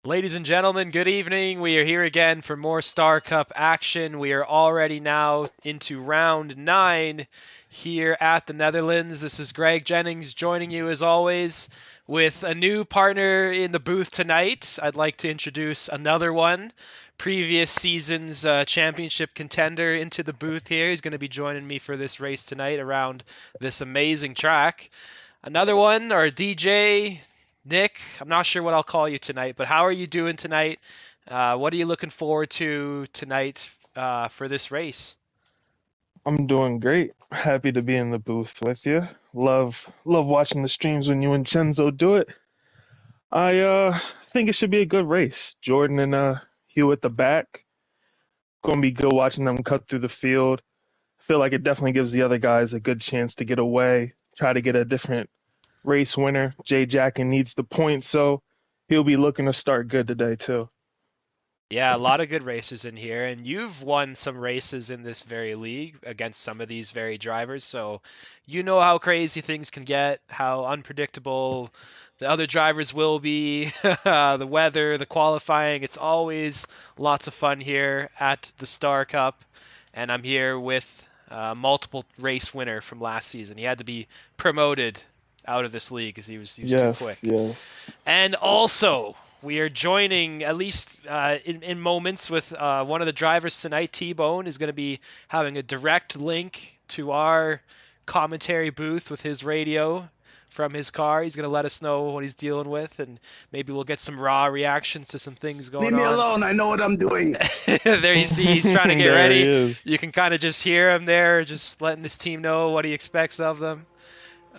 Ladies and gentlemen, good evening. We are here again for more Star Cup action. We are already now into round 9 here at the Netherlands. This is Greg Jennings joining you as always with a new partner in the booth tonight. I'd like to introduce another one, previous season's championship contender into the booth here. He's going to be joining me for this race tonight around this amazing track. Another one, our DJ, Nick. I'm not sure what I'll call you tonight, but how are you doing tonight? What are you looking forward to tonight for this race? I'm doing great. Happy to be in the booth with you. Love watching the streams when you and Chenzo do it. I think it should be a good race. Jordan and Hugh at the back. Gonna be good watching them cut through the field. Feel like it definitely gives the other guys a good chance to get away, try to get a different race winner. Jay Jackin needs the points, so he'll be looking to start good today too. Yeah, a lot of good racers in here, and you've won some races in this very league against some of these very drivers, so you know how crazy things can get, how unpredictable the other drivers will be, the weather, the qualifying. It's always lots of fun here at the Star Cup, and I'm here with a multiple race winner from last season. He had to be promoted out of this league because he was too Yes, quick. yes. And also, we are joining, at least in moments, with one of the drivers tonight. T-Bone is going to be having a direct link to our commentary booth with his radio from his car. He's going to let us know what he's dealing with, and maybe we'll get some raw reactions to some things Leave going me on. alone. I know what I'm doing. There you see, he's trying to get There he ready. is. You can kind of just hear him there, just letting this team know what he expects of them.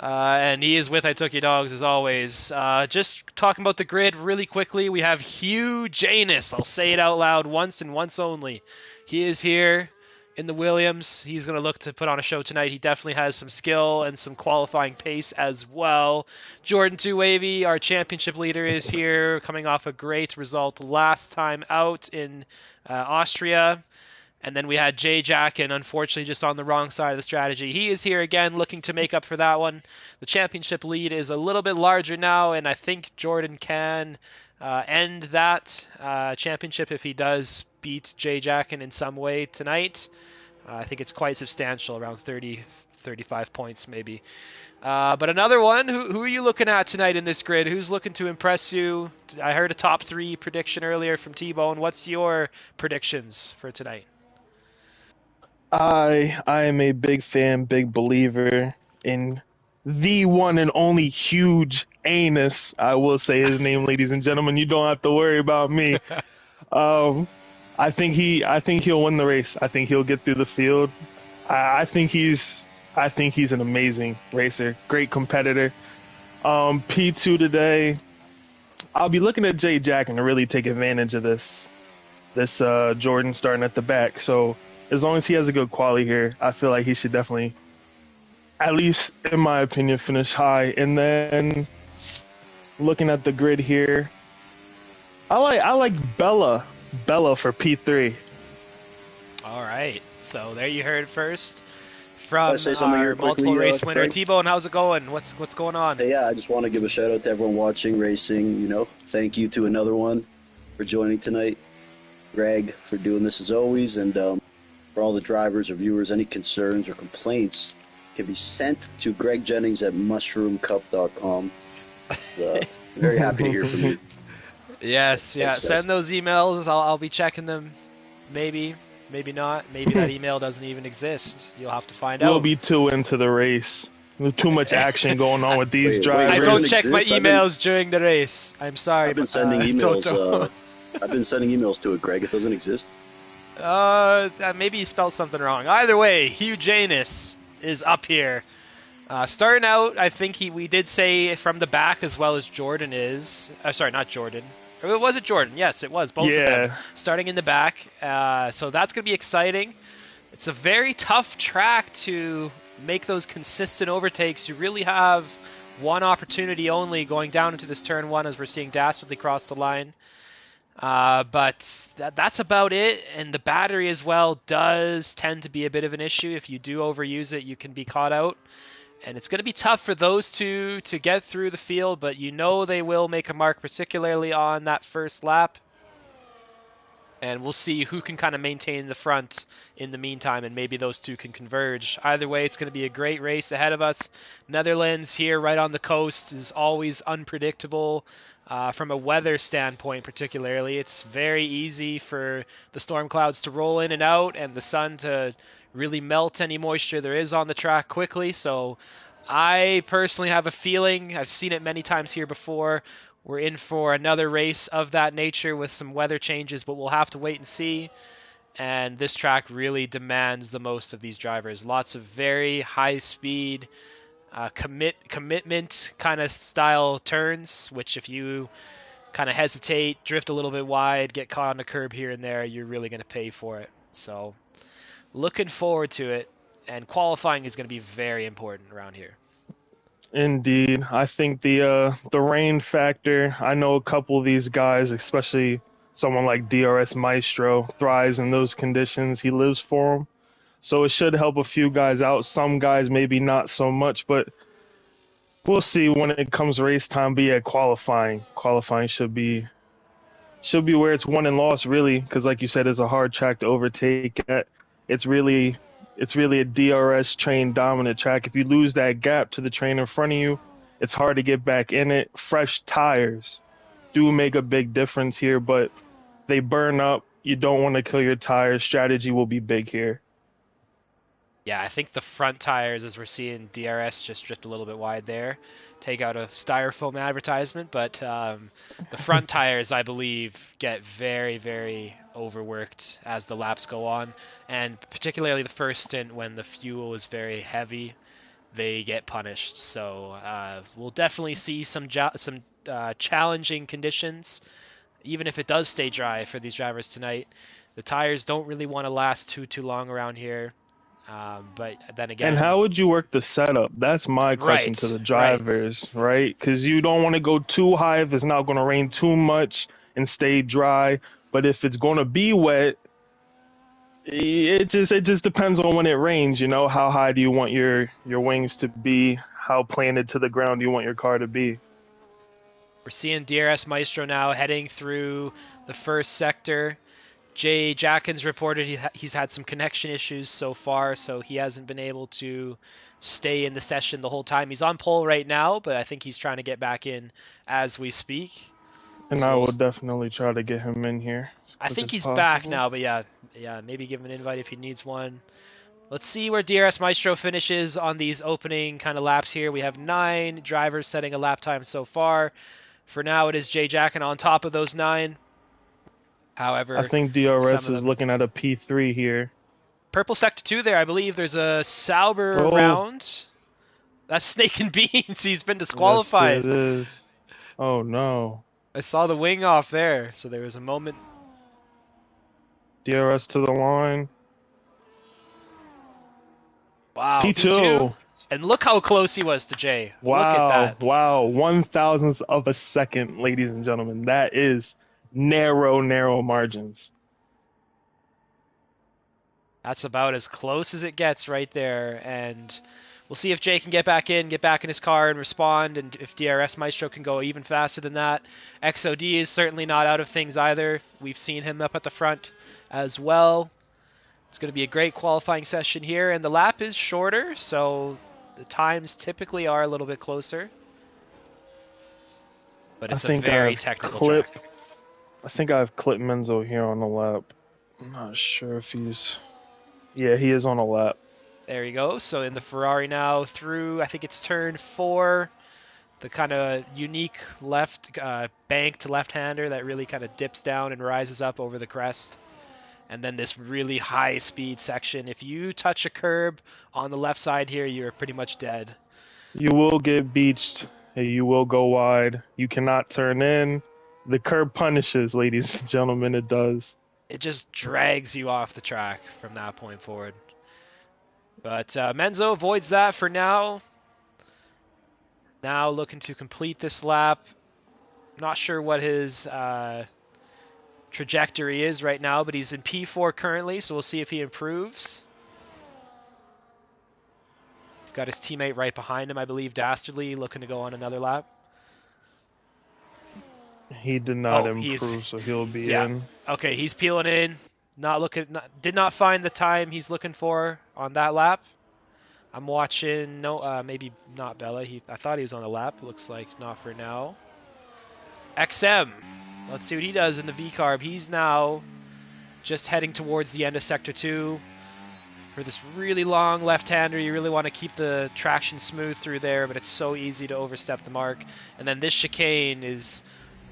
And he is with I Took Your Dogs as always. Just talking about the grid really quickly, we have Hugh Janus. I'll say it out loud once and once only. He is here in the Williams. He's going to look to put on a show tonight. He definitely has some skill and some qualifying pace as well. Jordan Two Wavy, our championship leader, is here, coming off a great result last time out in Austria. And then we had Jay Jack, and unfortunately just on the wrong side of the strategy. He is here again looking to make up for that one. The championship lead is a little bit larger now, and I think Jordan can end that championship if he does beat Jay Jack in some way tonight. I think it's quite substantial, around 30, 35 points maybe. But another one, who are you looking at tonight in this grid? Who's looking to impress you? I heard a top 3 prediction earlier from T-Bone. What's your predictions for tonight? I am a big fan, big believer in the one and only huge anus. I will say his name, ladies and gentlemen. You don't have to worry about me. Um, I think he'll win the race. I think he'll get through the field. I think I think he's an amazing racer, great competitor. P2 today. I'll be looking at Jay Jack and to really take advantage of this Jordan starting at the back. So as long as he has a good quality here, I feel like he should definitely, at least in my opinion, finish high. And then looking at the grid here, I like Bella for P3. All right. So there you heard it first Can I from say something our here multiple quickly, race winner Greg? T-Bone. How's it going? What's going on? Hey, yeah, I just want to give a shout out to everyone watching racing. Thank you to another one for joining tonight. Greg for doing this as always, and for all the drivers or viewers, any concerns or complaints can be sent to Greg Jennings at mushroomcup.com. Very happy to hear from you. Yes, yeah. Thanks, guys. Send those emails. I'll be checking them. Maybe, maybe not. Maybe that email doesn't even exist. You'll have to find We'll out. be too into the race. There's too much action going on with these Wait, I it don't doesn't drivers. check my exist. I've been emails during the race. I'm sorry, I've been sending emails. Toto. I've been sending emails to it, Greg. It doesn't exist. Maybe you spelled something wrong. Either way, Hugh Janus is up here. Starting out, I think we did say from the back as well as Jordan is. Sorry, not Jordan. Or was it Jordan? Yes, it was both of them. Yeah, Starting in the back, so that's going to be exciting. It's a very tough track to make those consistent overtakes. You really have one opportunity only going down into this turn one as we're seeing Dastardly cross the line. But that's about it. And the battery as well does tend to be a bit of an issue. If you do overuse it, you can be caught out. And it's going to be tough for those two to get through the field, but you know they will make a mark, particularly on that first lap. And we'll see who can kind of maintain the front in the meantime, and maybe those two can converge. Either way, it's going to be a great race ahead of us. Netherlands here right on the coast is always unpredictable. From a weather standpoint particularly, it's very easy for the storm clouds to roll in and out and the sun to really melt any moisture there is on the track quickly. So I personally have a feeling, I've seen it many times here before, we're in for another race of that nature with some weather changes, but we'll have to wait and see. And this track really demands the most of these drivers. Lots of very high speed, commitment kind of style turns, which if you kind of hesitate, drift a little bit wide, get caught on a curb here and there, you're really going to pay for it. So looking forward to it, and qualifying is going to be very important around here. Indeed. I think the rain factor, I know a couple of these guys, especially someone like DRS Maestro, thrives in those conditions. He lives for them. So it should help a few guys out. Some guys maybe not so much, but we'll see when it comes race time. But yeah, qualifying should be where it's won and lost, really, because like you said, it's a hard track to overtake at. It's really a DRS train dominant track. If you lose that gap to the train in front of you, it's hard to get back in it. Fresh tires do make a big difference here, but they burn up. You don't want to kill your tires. Strategy will be big here. Yeah, I think the front tires, as we're seeing DRS just drift a little bit wide there, take out a styrofoam advertisement, but the front tires, I believe, get very, very overworked as the laps go on, and particularly the first stint when the fuel is very heavy, they get punished. So we'll definitely see some challenging conditions, even if it does stay dry for these drivers tonight. The tires don't really want to last too long around here. But then again, and how would you work the setup? That's my question to the drivers, right? Because you don't want to go too high if it's not going to rain too much and stay dry. But if it's going to be wet, it just depends on when it rains. You know, how high do you want your wings to be? How planted to the ground do you want your car to be? We're seeing DRS Maestro now heading through the first sector. Jay Jackins reported he's had some connection issues so far, so he hasn't been able to stay in the session the whole time. He's on pole right now, but I think he's trying to get back in as we speak. And so I will definitely try to get him in here. I think he's back now, but yeah, maybe give him an invite if he needs one. Let's see where DRS Maestro finishes on these opening kind of laps here. We have 9 drivers setting a lap time so far. For now, it is Jay Jackins on top of those 9. However, I think DRS is looking at a P3 here. Purple sector 2 there, I believe there's a Sauber round. That's Snake and Beans. He's been disqualified. Yes, it is. Oh no. I saw the wing off there, so there was a moment. DRS to the line. Wow. P2. And look how close he was to Jay. Wow. Look at that. Wow. 1,000th of a second, ladies and gentlemen. That is narrow margins. That's about as close as it gets right there, and we'll see if Jay can get back in his car and respond, and if DRS Maestro can go even faster than that. XOD is certainly not out of things either. We've seen him up at the front as well. It's going to be a great qualifying session here, and the lap is shorter, so the times typically are a little bit closer. But it's a very technical track. I think I've clipped Menzo here on the lap. I'm not sure if he's... Yeah, he is on a lap. There you go. So in the Ferrari now through, I think it's turn 4, the kind of unique left banked left-hander that really kind of dips down and rises up over the crest. And then this really high-speed section. If you touch a curb on the left side here, you're pretty much dead. You will get beached. You will go wide. You cannot turn in. The curb punishes, ladies and gentlemen, it does. It just drags you off the track from that point forward. But Menzo avoids that for now. Now looking to complete this lap. Not sure what his trajectory is right now, but he's in P4 currently, so we'll see if he improves. He's got his teammate right behind him, I believe, Dastardly, looking to go on another lap. He did not he's- improve, so he'll be yeah. in. Okay, he's peeling in. Did not find the time he's looking for on that lap. I'm watching. No, maybe not Bella. I thought he was on a lap. Looks like not for now. XM. Let's see what he does in the V-Carb. He's now just heading towards the end of Sector 2. For this really long left-hander, you really want to keep the traction smooth through there, but it's so easy to overstep the mark. And then this chicane is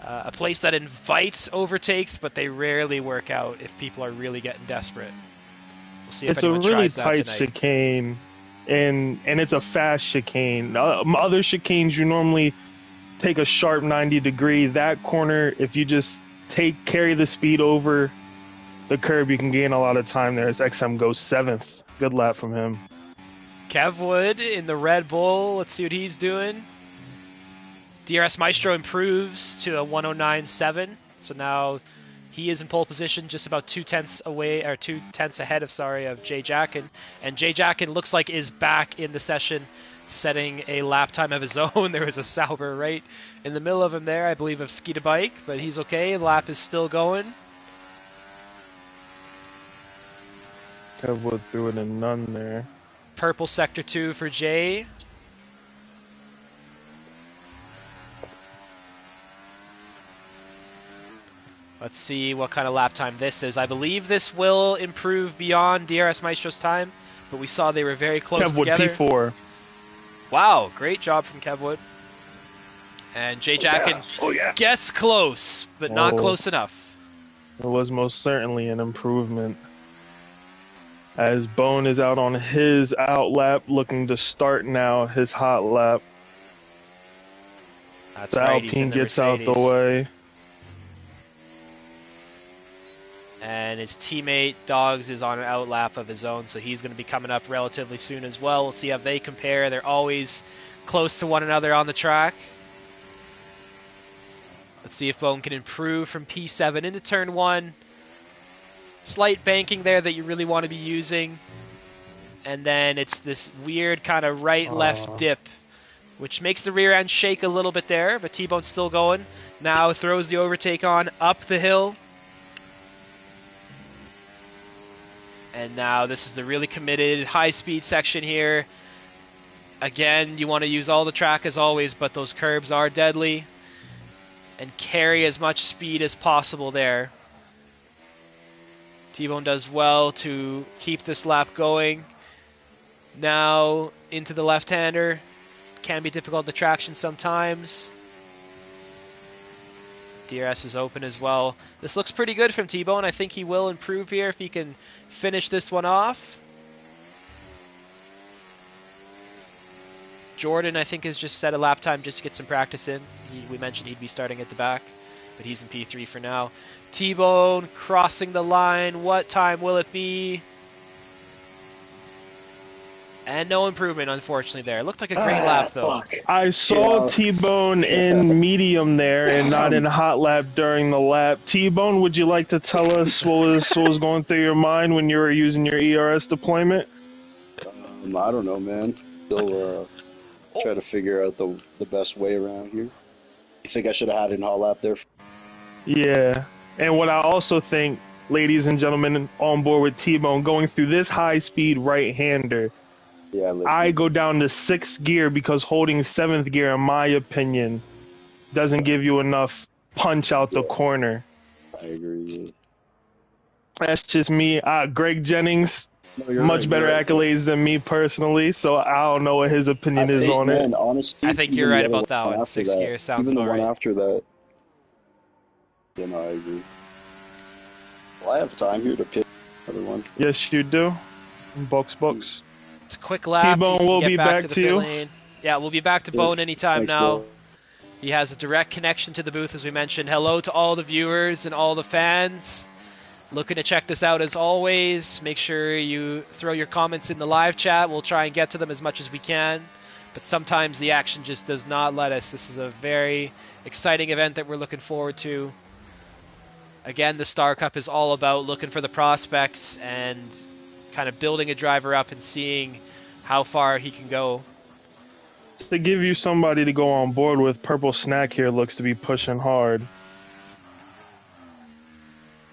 a place that invites overtakes, but they rarely work out if people are really getting desperate. We'll see if It's a anyone really tries that tight tonight. chicane, and it's a fast chicane. Other chicanes, you normally take a sharp 90-degree. That corner, if you just carry the speed over the curb, you can gain a lot of time there as XM goes 7th. Good lap from him. Kev Wood in the Red Bull. Let's see what he's doing. DRS Maestro improves to a 109.7. So now he is in pole position, just about 2 tenths ahead of Jay Jackin. And Jay Jackin looks like is back in the session, setting a lap time of his own. There was a Sauber right in the middle of him there, I believe, of Skeeta Bike, but he's okay. The lap is still going. Kev Wood threw it in none there. Purple Sector 2 for Jay. Let's see what kind of lap time this is. I believe this will improve beyond DRS Maestro's time, but we saw they were very close Kev Wood together. P4. Wow, great job from Kev Wood. And Jay Jackin gets close, but not close enough. It was most certainly an improvement. As Bone is out on his out lap, looking to start now his hot lap. That's The right, he's in Alpine the gets out the Mercedes. way. And his teammate Dogs is on an out lap of his own, so he's going to be coming up relatively soon as well. We'll see how they compare. They're always close to one another on the track. Let's see if Bone can improve from P7 into turn 1. Slight banking there that you really want to be using. And then it's this weird kind of right-left dip, which makes the rear end shake a little bit there, but T-Bone's still going. Now throws the overtake on up the hill. And now this is the really committed high-speed section here. Again, you want to use all the track as always, but those curbs are deadly. And carry as much speed as possible there. T-Bone does well to keep this lap going. Now into the left-hander. Can be difficult to traction sometimes. DRS is open as well. This looks pretty good from T-Bone. I think he will improve here if he can finish this one off. Jordan, I think, has just set a lap time just to get some practice in. We mentioned he'd be starting at the back, but he's in P3 for now. T-Bone crossing the line. What time will it be? And no improvement, unfortunately, there. It looked like a great lap, though. Fuck. I saw Yeah. T-Bone in medium there and not in hot lap during the lap. T-Bone, would you like to tell us what was going through your mind when you were using your ERS deployment? I don't know, man. Still try to figure out the best way around here. You think I should have had it in hot lap there? Yeah. And what I also think, ladies and gentlemen, on board with T-Bone, going through this high-speed right-hander, Yeah, I go down to 6th gear because holding 7th gear, in my opinion, doesn't give you enough punch out the corner. I agree. That's just me. Greg Jennings, No, you're much right, better you're right. accolades than me personally, so I don't know what his opinion is on it. Honestly, I think even you're the right other about that one. after 6th gear sounds even the about one right. after that. Yeah, no, I agree. Well, I have time here to pick another one. Yes, you do. Box. It's a quick lap. T-Bone You can will get be back back to the to pit you. lane. Yeah, we'll be back to Bone anytime Thanks, now. bro. He has a direct connection to the booth, as we mentioned. Hello to all the viewers and all the fans. Looking to check this out as always. Make sure you throw your comments in the live chat. We'll try and get to them as much as we can. But sometimes the action just does not let us. This is a very exciting event that we're looking forward to. Again, the Star Cup is all about looking for the prospects and kind of building a driver up and seeing how far he can go. To give you somebody to go on board with, Purple Snack here looks to be pushing hard.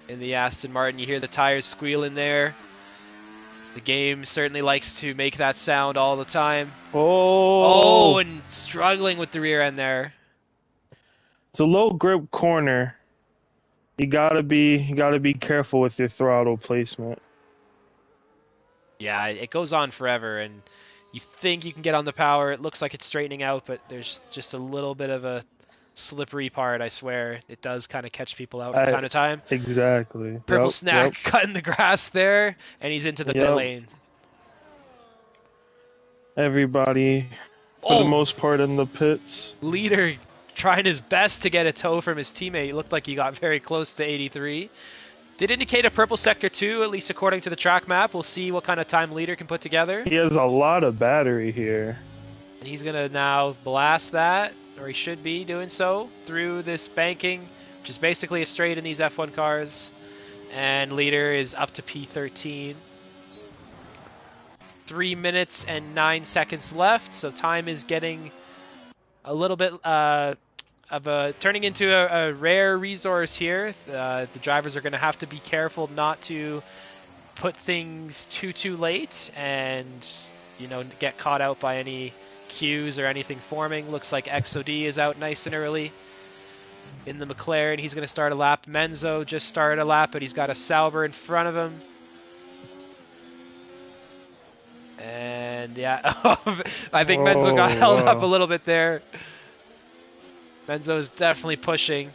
In the Aston Martin, you hear the tires squealing there. The game certainly likes to make that sound all the time. Oh, And struggling with the rear end there. it's a low grip corner. You gotta be careful with your throttle placement. Yeah, it goes on forever, and you think you can get on the power. It looks like it's straightening out, but there's just a little bit of a slippery part, I swear. It does kind of catch people out from time to time. Exactly. Purple Snack cutting the grass there, and he's into the pit lane. Everybody, for the most part, in the pits. Leader trying his best to get a tow from his teammate. It looked like he got very close to 83. Did indicate a purple sector 2, at least according to the track map. We'll see what kind of time Leader can put together. He has a lot of battery here. And he's going to now blast that, or he should be doing so, through this banking, which is basically a straight in these F1 cars. And Leader is up to P13. 3 minutes and 9 seconds left, so time is getting a little bit turning into a rare resource here. The drivers are going to have to be careful not to put things too late and, you know, get caught out by any queues or anything forming. Looks like XOD is out nice and early in the McLaren. He's going to start a lap. Menzo just started a lap, but he's got a Sauber in front of him. And yeah, I think Menzo got held up a little bit there. Menzo is definitely pushing.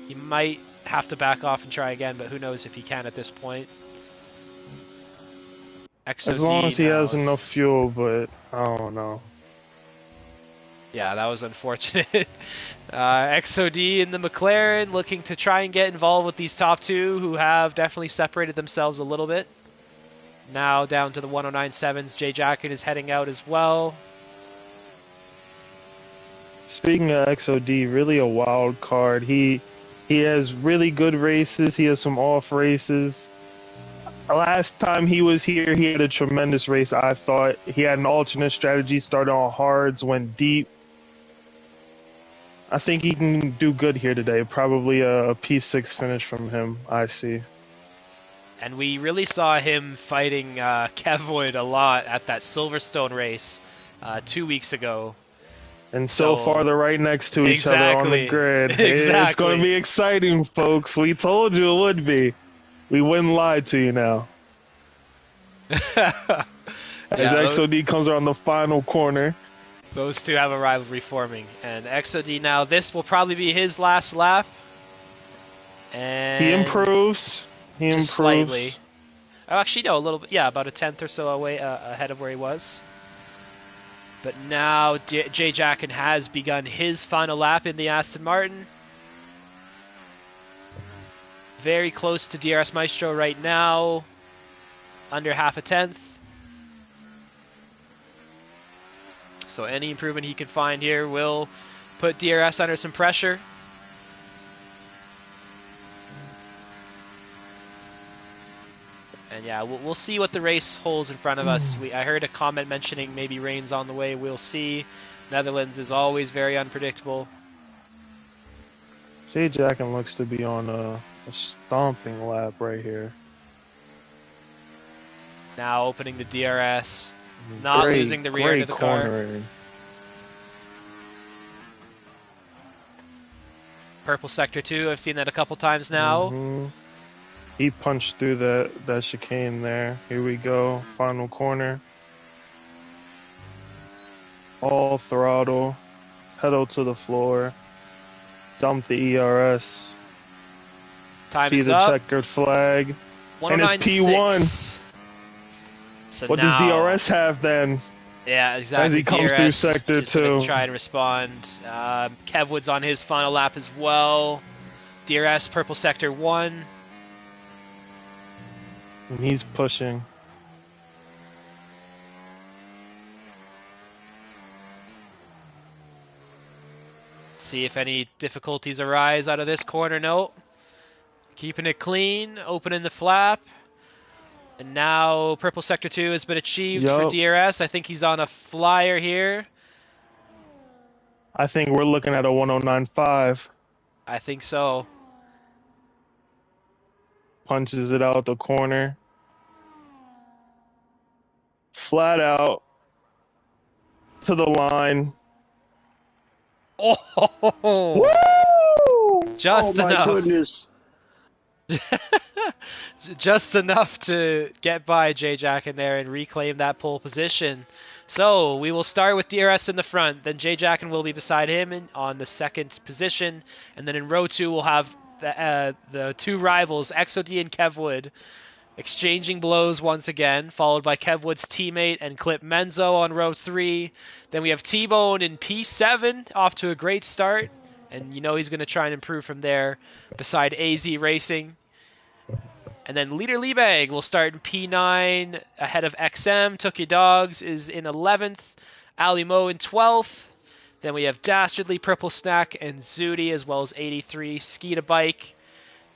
He might have to back off and try again, but who knows if he can at this point. XOD as long as he has enough fuel, but I don't know. Yeah, that was unfortunate. XOD in the McLaren looking to try and get involved with these top two who have definitely separated themselves a little bit. Now down to the 109.7s. Jay Jacket is heading out as well. Speaking of XOD, really a wild card. He has really good races. He has some off races. Last time he was here, he had a tremendous race, I thought. He had an alternate strategy, started on hards, went deep. I think he can do good here today. Probably a P6 finish from him, I see. And we really saw him fighting Kev Wood a lot at that Silverstone race 2 weeks ago. And so far, they're right next to each other on the grid. It's going to be exciting, folks. We told you it would be. We wouldn't lie to you now. As XOD comes around the final corner. Those two have a rivalry forming. And XOD now, this will probably be his last lap. And he improves. Slightly. Oh, actually, no, a little bit. Yeah, about a tenth or so away ahead of where he was. But now Jay Jacken has begun his final lap in the Aston Martin. Very close to DRS Maestro right now. Under half a tenth. So any improvement he can find here will put DRS under some pressure. And yeah, we'll see what the race holds in front of us. I heard a comment mentioning maybe rain's on the way. We'll see. Netherlands is always very unpredictable. Jay Jacken looks to be on a stomping lap right here. Now opening the DRS. Not losing the rear end of the car. Purple sector 2. I've seen that a couple times now. He punched through that chicane there. Here we go. Final corner. All throttle. Pedal to the floor. Dump the ERS. Time See is the up. checkered flag. And it's P1. So what does DRS have then? Yeah, exactly. As he comes through sector 2. Try and respond. Kev Wood's on his final lap as well. DRS purple sector 1. And he's pushing. See if any difficulties arise out of this corner. No. Keeping it clean. Opening the flap. And now purple sector 2 has been achieved for Yup. DRS. I think he's on a flyer here. I think we're looking at a 109.5. I think so. Punches it out the corner. Flat out to the line. Oh, Woo! just Oh my enough. goodness. Just enough to get by J-Jack in there and reclaim that pole position. So we will start with DRS in the front, then J-Jack will be beside him on the second position, and then in row 2 we'll have the two rivals, XOD and Kevwood, exchanging blows once again, followed by Kevwood's teammate and Clip Menzo on row 3. Then we have T-Bone in P7, off to a great start, and you know he's going to try and improve from there, beside AZ Racing. And then Leader Liebag will start in P9 ahead of XM. Took Your Dogs is in 11th. Ali Mo in 12th. Then we have Dastardly, Purple Snack, and Zudi, as well as 83 Skeeta Bike.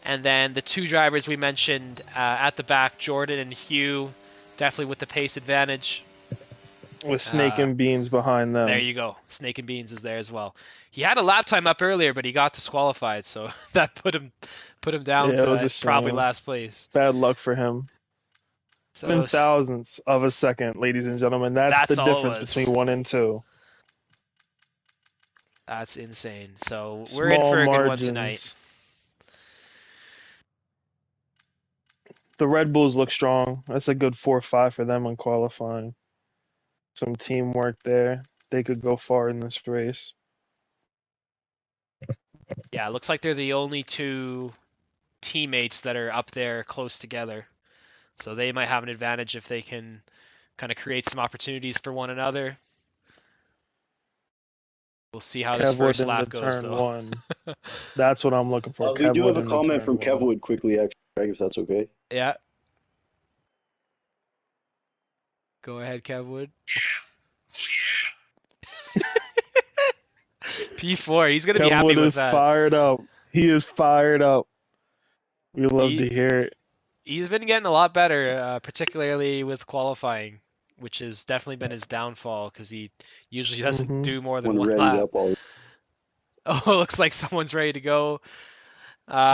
And then the two drivers we mentioned at the back, Jordan and Hugh, definitely with the pace advantage. With Snake and Beans behind them. There you go. Snake and Beans is there as well. He had a lap time up earlier, but he got disqualified, so that put him down to probably last place. Bad luck for him. So, 7 thousandths of a second, ladies and gentlemen. That's the difference between 1 and 2. That's insane. So we're in for a good one tonight. The Red Bulls look strong. That's a good 4-5 for them in qualifying. Some teamwork there. They could go far in this race. Yeah, it looks like they're the only two teammates that are up there close together. So they might have an advantage if they can kind of create some opportunities for one another. We'll see how this first lap goes, though. One. That's what I'm looking for. We do have a comment from Kevwood quickly, actually, Greg, if that's okay. Yeah. Go ahead, Kevwood. P4, he's going to be happy with that. Kevwood is fired up. He is fired up. We love to hear it. He's been getting a lot better, particularly with qualifying, which has definitely been his downfall because he usually doesn't do more than one lap. Oh, looks like someone's ready to go.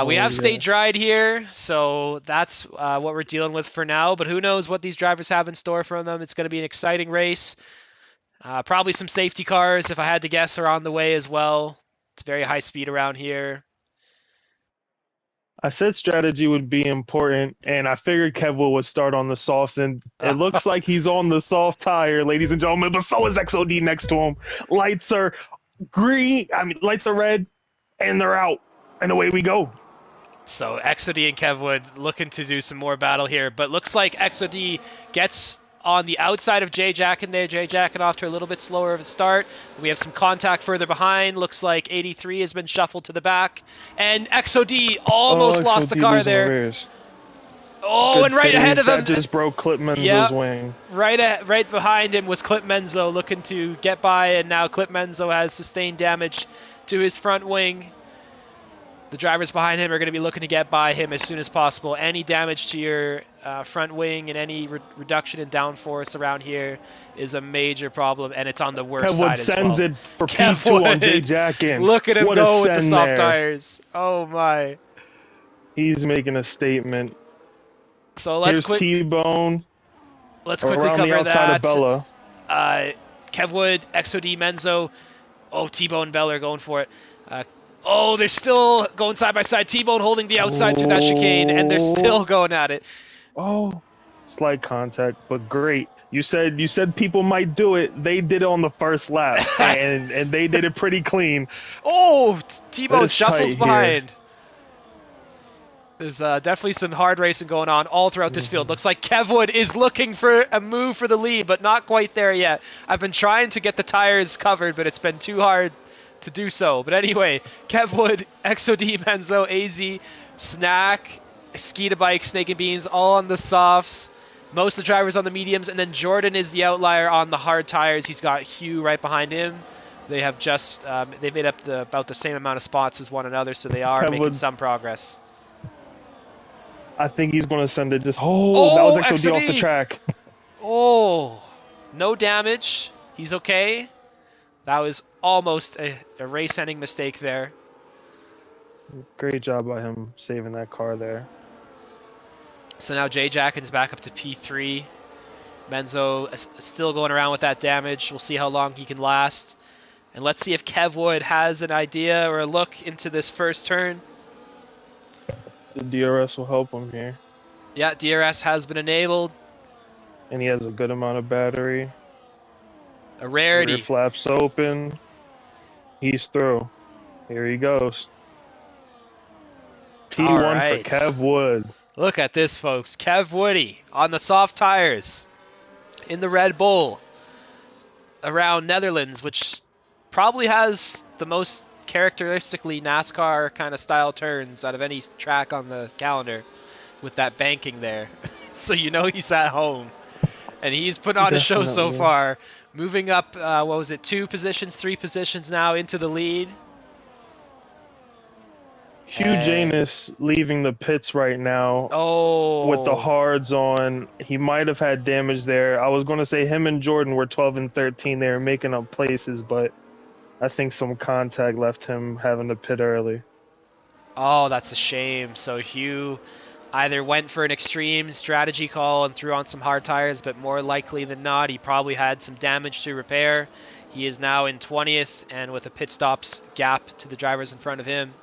We have stage ride here, so that's what we're dealing with for now. But who knows what these drivers have in store for them. It's going to be an exciting race. Probably some safety cars, if I had to guess, are on the way as well. It's very high speed around here. I said strategy would be important, and I figured Kevwood would start on the softs, and it looks like he's on the soft tire, ladies and gentlemen, but so is XOD next to him. Lights are lights are red, and they're out, and away we go. So XOD and Kevwood looking to do some more battle here, but looks like XOD gets on the outside of J-Jack in there. J-Jack off to a little bit slower of a start. We have some contact further behind. Looks like 83 has been shuffled to the back. And XOD almost lost the car there. Oh, good and right ahead of him. That just broke Clip Menzo's wing. Right behind him was Clip Menzo looking to get by, and now Clip Menzo has sustained damage to his front wing. The drivers behind him are going to be looking to get by him as soon as possible. Any damage to your front wing and any reduction in downforce around here is a major problem, and it's on the worst side as well. Kevwood sends it for P2 on J-Jack in. Look at him go with the soft tires. Oh my. He's making a statement. So let's T-Bone. Let's quickly around cover the outside that. Of Bella. Kevwood, XOD, Menzo. Oh, T-Bone, Bella are going for it. Oh, they're still going side by side. T-Bone holding the outside through that chicane, and they're still going at it. Oh, slight contact, but great. You said people might do it. They did it on the first lap, and they did it pretty clean. Oh, T-Bone shuffles behind. There's definitely some hard racing going on all throughout this field. Looks like Kevwood is looking for a move for the lead, but not quite there yet. I've been trying to get the tires covered, but it's been too hard to do so. But anyway, Kevwood, XOD, Menzo, AZ, Snack, Skeeta Bike, Snake and Beans, all on the softs. Most of the drivers on the mediums, and then Jordan is the outlier on the hard tires. He's got Hugh right behind him. They have just they made up about the same amount of spots as one another, so they are making some progress. I think he's going to send it just. Oh, that was Oh, XOD off the XOD! track. Oh, no damage. He's okay. That was almost a race-ending mistake there. Great job by him saving that car there. So now Jay Jackin's back up to P3. Menzo is still going around with that damage. We'll see how long he can last. And let's see if Kev Wood has an idea or a look into this first turn. The DRS will help him here. Yeah, DRS has been enabled. And he has a good amount of battery. A rarity. Rear flaps open. He's through. Here he goes. P1 right. for Kev Wood. Look at this, folks. Kev Woody on the soft tires in the Red Bull around Netherlands, which probably has the most characteristically NASCAR kind of style turns out of any track on the calendar with that banking there. So you know he's at home. And he's put on a show so Definitely. far. Moving up, 3 positions now into the lead. Hugh Janus leaving the pits right now. Oh. With the hards on, he might have had damage there. I was going to say him and Jordan were 12 and 13. They were making up places, but I think some contact left him having to pit early. Oh, that's a shame. So Hugh either went for an extreme strategy call and threw on some hard tires, but more likely than not, he probably had some damage to repair. He is now in 20th and with a pit stops gap to the drivers in front of him.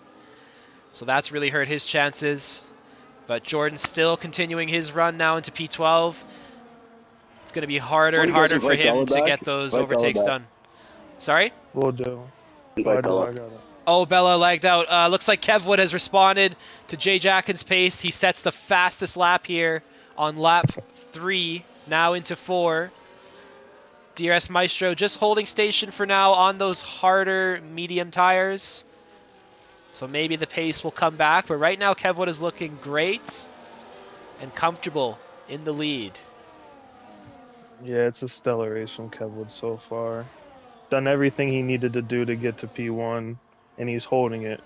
So that's really hurt his chances. But Jordan's still continuing his run now into P12. It's going to be harder and harder for him to get those overtakes done. Sorry? Will do. Invite Bella. Oh, Bella lagged out. Looks like Kev Wood has responded to Jay Jackin's pace. He sets the fastest lap here on lap 3, now into 4. DRS Maestro just holding station for now on those harder medium tires. So maybe the pace will come back, but right now Kev Wood is looking great and comfortable in the lead. Yeah, it's a stellar race from Kev Wood so far. Done everything he needed to do to get to P1, and he's holding it.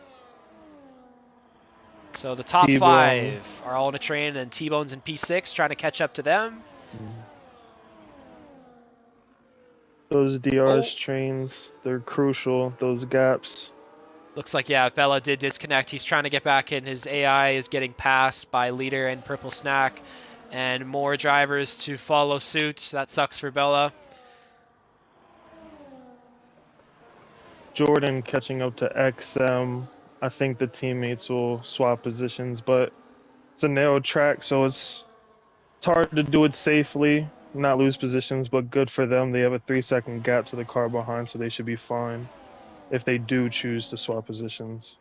So the top T-Bone. 5 are all in a train, and T-Bone's in P6 trying to catch up to them. Those DRS trains, they're crucial, those gaps. Looks like, yeah, Bella did disconnect. He's trying to get back in. His AI is getting passed by Leader and Purple Snack. And more drivers to follow suit. That sucks for Bella. Jordan catching up to XM. I think the teammates will swap positions, but it's a narrow track, so it's hard to do it safely, not lose positions, but good for them. They have a 3-second gap to the car behind, so they should be fine if they do choose to swap positions.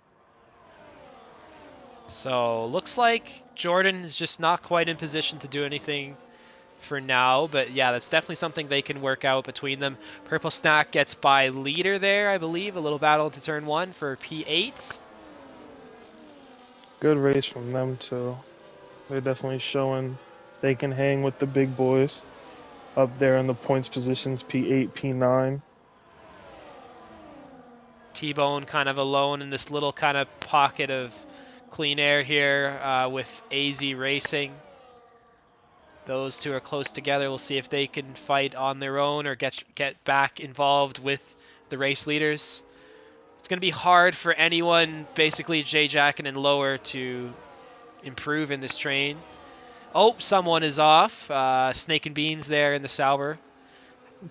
So looks like Jordan is just not quite in position to do anything for now, but yeah, that's definitely something they can work out between them. Purple Snack gets by Leader there, I believe. A little battle to turn 1 for P8. Good race from them too. They're definitely showing they can hang with the big boys up there in the points positions, P8, P9. T-Bone kind of alone in this little kind of pocket of clean air here with AZ Racing. Those two are close together. We'll see if they can fight on their own or get back involved with the race leaders. It's going to be hard for anyone, basically Jay Jackin and lower, to improve in this train. Oh, someone is off. Snake and Beans there in the Sauber.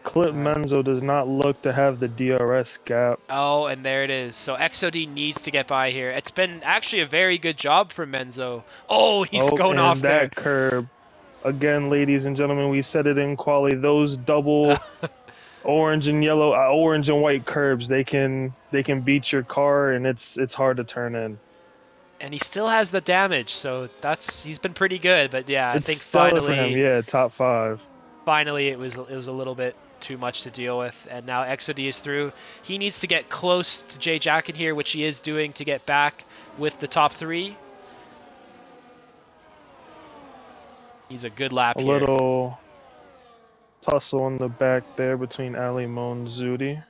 Clip Menzo does not look to have the DRS gap. Oh, and there it is. So XOD needs to get by here. It's been actually a very good job for Menzo. Oh, he's going off there. That curb. Again, ladies and gentlemen, we said it in quali. Those double orange and yellow, orange and white curbs, they can beat your car, and it's hard to turn in. And he still has the damage, so he's been pretty good. But yeah, I think stellar finally, for him. Yeah, top 5. Finally, it was a little bit too much to deal with, and now XOD is through. He needs to get close to Jay Jackin here, which he is doing to get back with the top 3. He's a good lap here. A little tussle in the back there between Ali Mo and Zudi.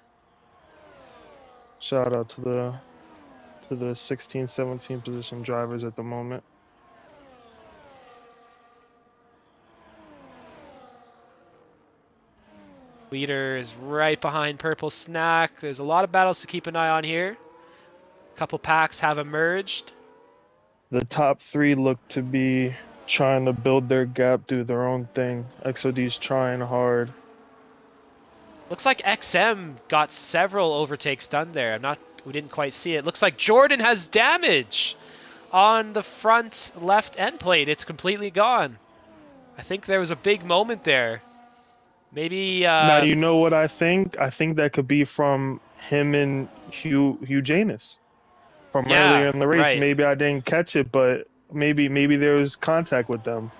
Shout out to the 16, 17 position drivers at the moment. Leader is right behind Purple Snack. There's a lot of battles to keep an eye on here. A couple packs have emerged. The top three look to be trying to build their gap, do their own thing. XOD's trying hard. Looks like XM got several overtakes done there. We didn't quite see it. Looks like Jordan has damage on the front left end plate. It's completely gone. I think there was a big moment there. Maybe. Now you know what I think? I think that could be from him and Hugh Janus from earlier in the race. Right. Maybe I didn't catch it, but maybe there was contact with them.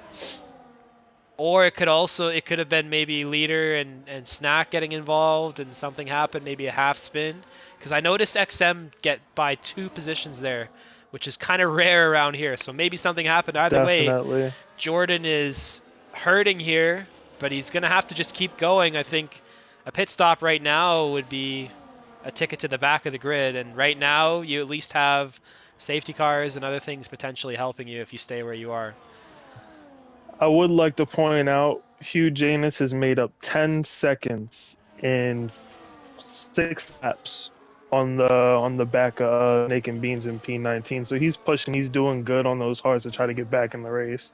Or it could have been maybe Leader and Snack getting involved and something happened, maybe a half spin. Because I noticed XM get by 2 positions there, which is kind of rare around here. So maybe something happened. Either way, Jordan is hurting here, but he's going to have to just keep going. I think a pit stop right now would be a ticket to the back of the grid. And right now, you at least have safety cars and other things potentially helping you if you stay where you are. I would like to point out Hugh Janus has made up 10 seconds in 6 laps on the back of Snake and Beans in P19. So he's pushing, he's doing good on those hards to try to get back in the race.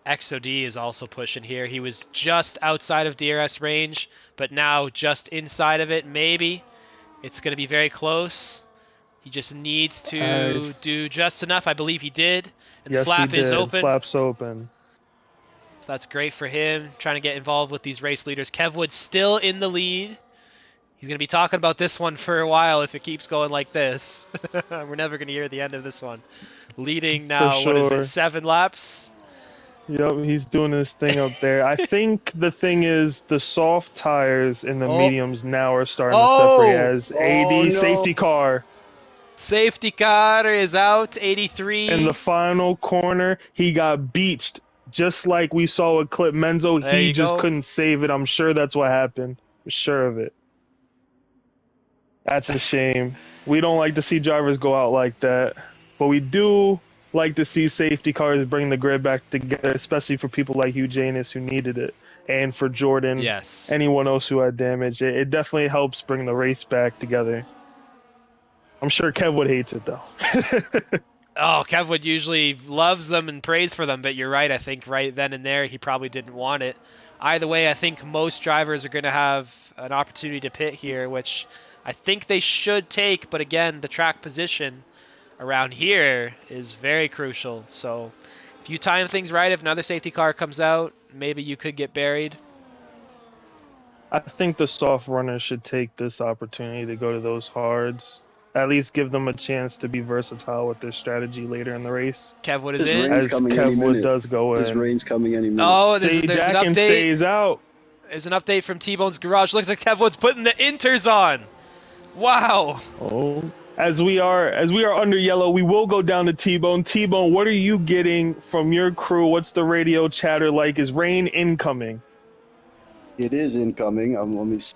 XOD is also pushing here. He was just outside of DRS range, but now just inside of it, maybe. It's going to be very close. He just needs to do just enough. I believe he did. And yes, the flap he did. is open. Flap's open. So that's great for him, trying to get involved with these race leaders. Kevwood still in the lead. He's going to be talking about this one for a while if it keeps going like this. We're never going to hear the end of this one. Leading now, sure. What is it, 7 laps? Yep, he's doing his thing up there. I think the thing is the soft tires and the mediums now are starting to separate as AD safety car. Safety car is out, 83. In the final corner, he got beached. Just like we saw with Clip Menzo, he just couldn't save it. I'm sure that's what happened. I'm sure of it. That's a shame. We don't like to see drivers go out like that. But we do like to see safety cars bring the grid back together, especially for people like Hugh Janus who needed it. And for Jordan, anyone else who had damage. It definitely helps bring the race back together. I'm sure Kevwood hates it, though. Kevwood usually loves them and prays for them, but you're right. I think right then and there, he probably didn't want it. Either way, I think most drivers are going to have an opportunity to pit here, which I think they should take. But again, the track position around here is very crucial. So if you time things right, if another safety car comes out, maybe you could get buried. I think the soft runners should take this opportunity to go to those hards. At least give them a chance to be versatile with their strategy later in the race. Kevwood is in. As Kevwood does go in. His rain's coming any minute. Oh, there's an update. Stays out. There's an update from T-Bone's Garage. Looks like Kevwood's putting the inters on. Wow. Oh. As we are under yellow, we will go down to T-Bone. T-Bone, what are you getting from your crew? What's the radio chatter like? Is rain incoming? It is incoming. Let me see.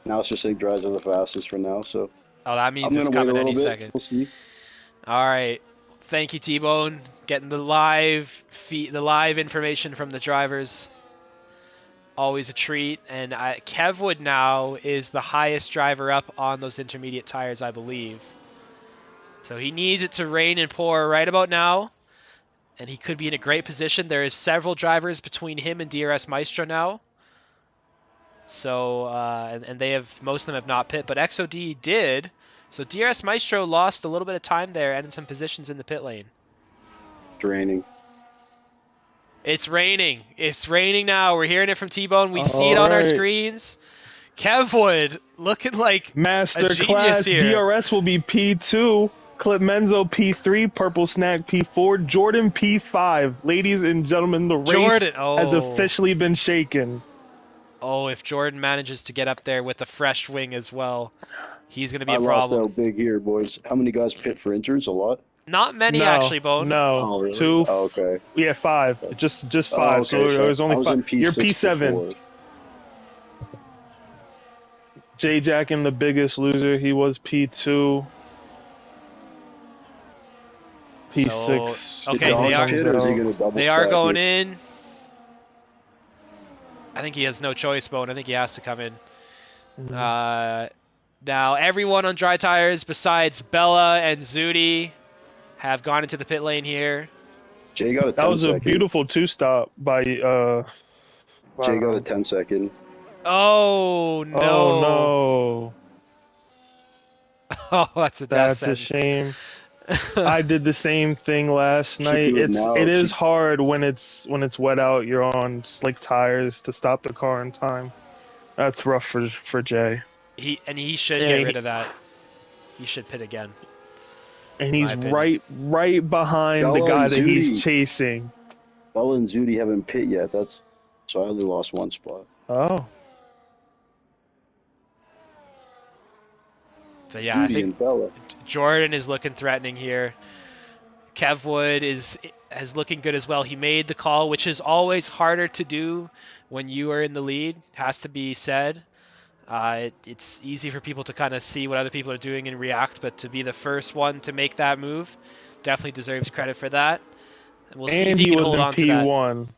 Now it's just saying drives are the fastest for now. So. Oh, that means it's coming any second. We'll see. All right. Thank you, T-Bone. Getting the live information from the drivers. Always a treat. And Kevwood now is the highest driver up on those intermediate tires, I believe. So he needs it to rain and pour right about now. And he could be in a great position. There is several drivers between him and DRS Maestro now. So, and most of them have not pit, but XOD did. So DRS Maestro lost a little bit of time there and some positions in the pit lane. It's raining. It's raining. It's raining now. We're hearing it from T-Bone. We see it on our screens. Kevwood looking like Master Class DRS will be P2. Clip Menzo P3, Purple Snack P4, Jordan P5. Ladies and gentlemen, the race has officially been shaken. Oh, if Jordan manages to get up there with a fresh wing as well, he's going to be a problem. I lost out big here, boys. How many guys pit for injuries? A lot? Not many, actually, Bone. No. Oh, really? 2. Oh, okay. Yeah, 5. Just 5. Okay, so there's only 5. You're P7. Before. J-Jack in the biggest loser. He was P2. P6. So, okay, they are going in. I think he has no choice, Bone. I think he has to come in. Mhm. Now, everyone on dry tires besides Bella and Zudi have gone into the pit lane here. Jay got a That 10 was a second. beautiful two-stop by Jay got a wow. 10 second. Oh, Oh no. no, Oh, that's a death that's a sentence. shame. I did the same thing last Should night. do it now. It is hard when it's wet out. You're on slick tires to stop the car in time. That's rough for Jay. he should get And rid of that. He should pit again, in my he's opinion. right behind the Bella guy and that he's Zudi. chasing. Bella and Zudi haven't pit yet. So I only lost one spot. Oh, But yeah, I Zudi think and Bella. Jordan is looking threatening here. Kev Wood is looking good as well. He made the call, which is always harder to do when you are in the lead. Has to be said. It's easy for people to kind of see what other people are doing and react, but to be the first one to make that move definitely deserves credit for that. And we'll see if and he he can was hold in on to that. P1.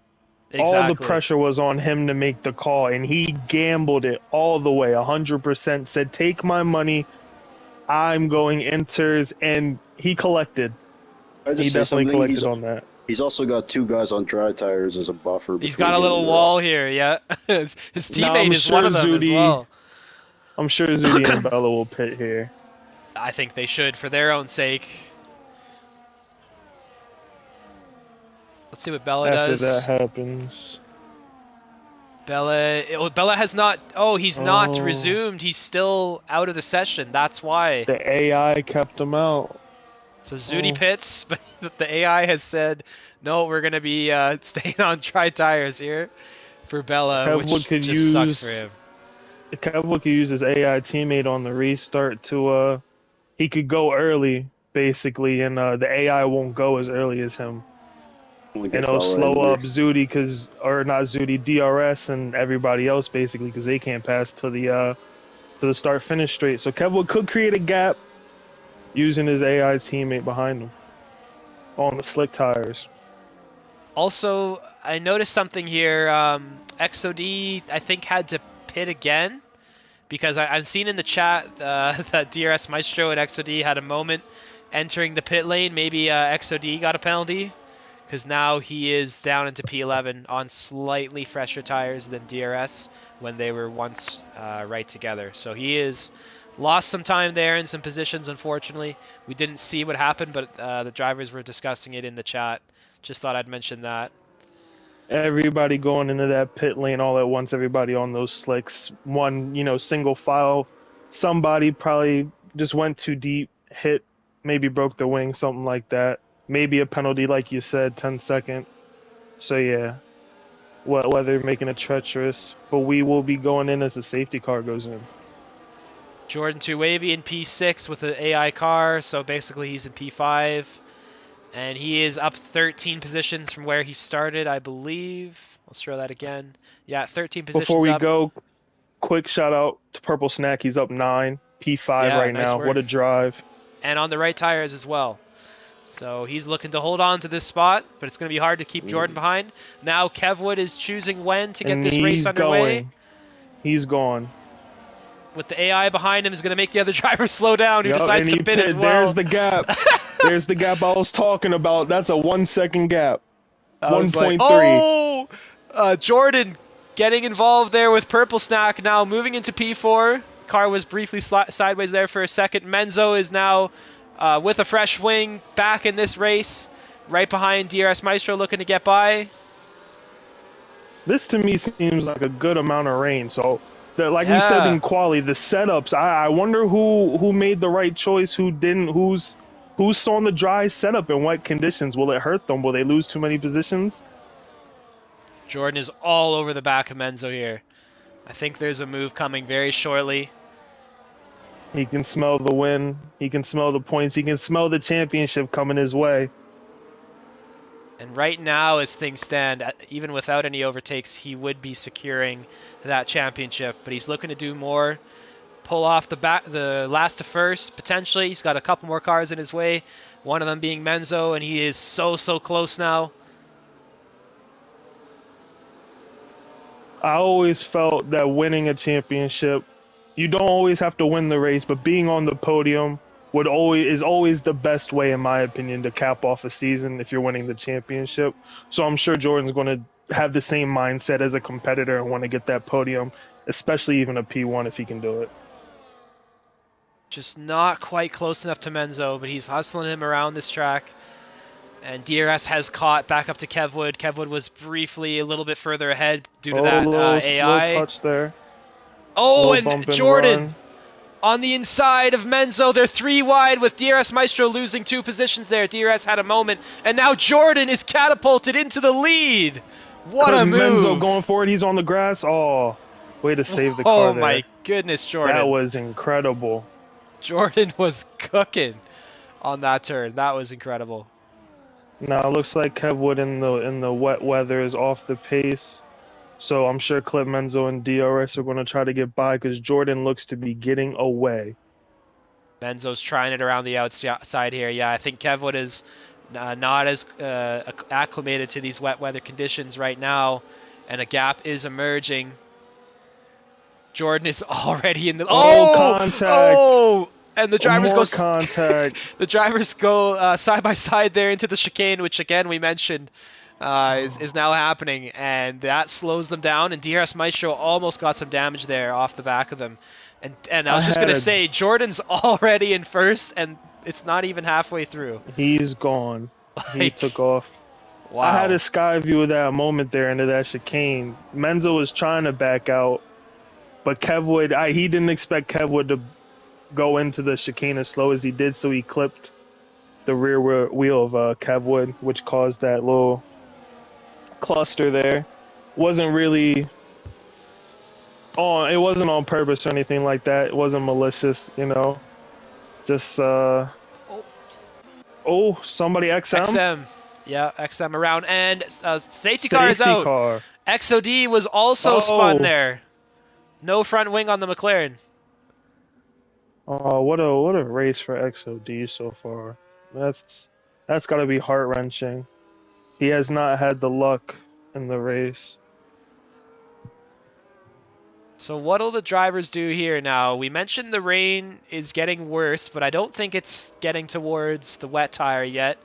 All the Exactly. pressure was on him to make the call, and he gambled it all the way, 100%. Said, "Take my money. I'm going inters," and he collected. Can I He just say definitely something? collected on that. He's also got two guys on dry tires as a buffer He's between got a him little and the wall rest. here, yeah. His Now teammate is one of them as well. I'm sure Zudi and Bella will pit here. I think they should for their own sake. Let's see what Bella After that does. happens. Bella has not. Oh, he's not Oh, resumed. He's still out of the session. That's why. the AI kept him out. So Zudi Oh, pits, but the AI has said, no, we're going to be staying on dry tires here for Bella, Kevwood which could just sucks for use him. Kevwood could use his AI teammate on the restart to he could go early basically, and the AI won't go as early as him, Only and get it'll Bella slow in here. up Zudi or not Zudi, DRS and everybody else basically because they can't pass to the start finish straight. So Kevwood could create a gap using his AI teammate behind him on the slick tires. Also, I noticed something here. XOD, I think, had to pit again because I've seen in the chat that DRS Maestro and XOD had a moment entering the pit lane. Maybe XOD got a penalty because now he is down into P11 on slightly fresher tires than DRS when they were once right together. So he is lost some time there in some positions, unfortunately. We didn't see what happened, but the drivers were discussing it in the chat. Just thought I'd mention that. Everybody going into that pit lane all at once, everybody on those slicks. One, single file. Somebody probably just went too deep, hit, maybe broke the wing, something like that. Maybe a penalty, like you said, 10-second. So, yeah, whether making it treacherous. But we will be going in as the safety car goes in. Jordan 2 Wavy in P6 with an AI car, so basically he's in P5. And he is up 13 positions from where he started, I believe. Let's show that again. Yeah, 13 positions Before we up. go, quick shout out to Purple Snack. He's up 9, P5 Yeah, right nice now. work. What a drive. And on the right tires as well. So he's looking to hold on to this spot, but it's going to be hard to keep Jordan behind. Now Kevwood is choosing when to get And this race he's underway. going. He's gone. With the AI behind him is going to make the other driver slow down, who Yep, decides and to pit as well. There's the gap. There's the gap I was talking about. That's a 1 second gap. 1.3. Jordan getting involved there with Purple Snack, now moving into P4. Car was briefly sideways there for a second. Menzo is now with a fresh wing back in this race, right behind DRS Maestro looking to get by. This to me seems like a good amount of rain. So, we said Yeah. in quali, the setups. I wonder who made the right choice, who didn't, who's on the dry setup in what conditions. Will it hurt them? Will they lose too many positions? Jordan is all over the back of Menzo here. I think there's a move coming very shortly. He can smell the win. He can smell the points. He can smell the championship coming his way. And right now, as things stand, even without any overtakes, he would be securing that championship. But he's looking to do more, pull off the last to first, potentially. He's got a couple more cars in his way, one of them being Menzo, and he is so close now. I always felt that winning a championship, you don't always have to win the race, but being on the podium is always the best way, in my opinion, to cap off a season if you're winning the championship. So I'm sure Jordan's going to have the same mindset as a competitor and want to get that podium, especially even a P1 if he can do it. Just not quite close enough to Menzo, but he's hustling him around this track. And DRS has caught back up to Kev Wood. Kev Wood was briefly a little bit further ahead due to that AI. Little touch there. Oh, and Jordan on the inside of Menzo. They're 3 wide with DRS Maestro losing 2 positions there. DRS had a moment, and now Jordan is catapulted into the lead. What a move. Menzo going forward. He's on the grass. Oh, way to save the car there. Oh, my goodness, Jordan. That was incredible. Jordan was cooking on that turn. That was incredible. Now it looks like Kev Wood in the wet weather is off the pace, so I'm sure Clip Menzo and DRS are going to try to get by because Jordan looks to be getting away. Menzo's trying it around the outside here. Yeah, I think Kev Wood is not as acclimated to these wet weather conditions right now, and a gap is emerging. Jordan is already in the contact. Oh, and the drivers go contact. The drivers go side by side there into the chicane, which again we mentioned is now happening, and that slows them down. And DRS Maestro almost got some damage there off the back of them. And I was just gonna say, Jordan's already in first, and it's not even halfway through. He's gone. He took off. Wow. I had a sky view of that moment there into that chicane. Menzo was trying to back out, but Kev Wood, he didn't expect Kev Wood to go into the chicane as slow as he did, so he clipped the rear wheel of Kev Wood, which caused that little cluster there. Wasn't really it wasn't on purpose or anything like that. It wasn't malicious, you know. Just somebody XM. XM, yeah, XM around, and safety car is out. XOD was also spun there. No front wing on the McLaren. Oh, what a race for XOD so far. That's got to be heart-wrenching. He has not had the luck in the race. So what'll the drivers do here now? We mentioned the rain is getting worse, but I don't think it's getting towards the wet tire yet.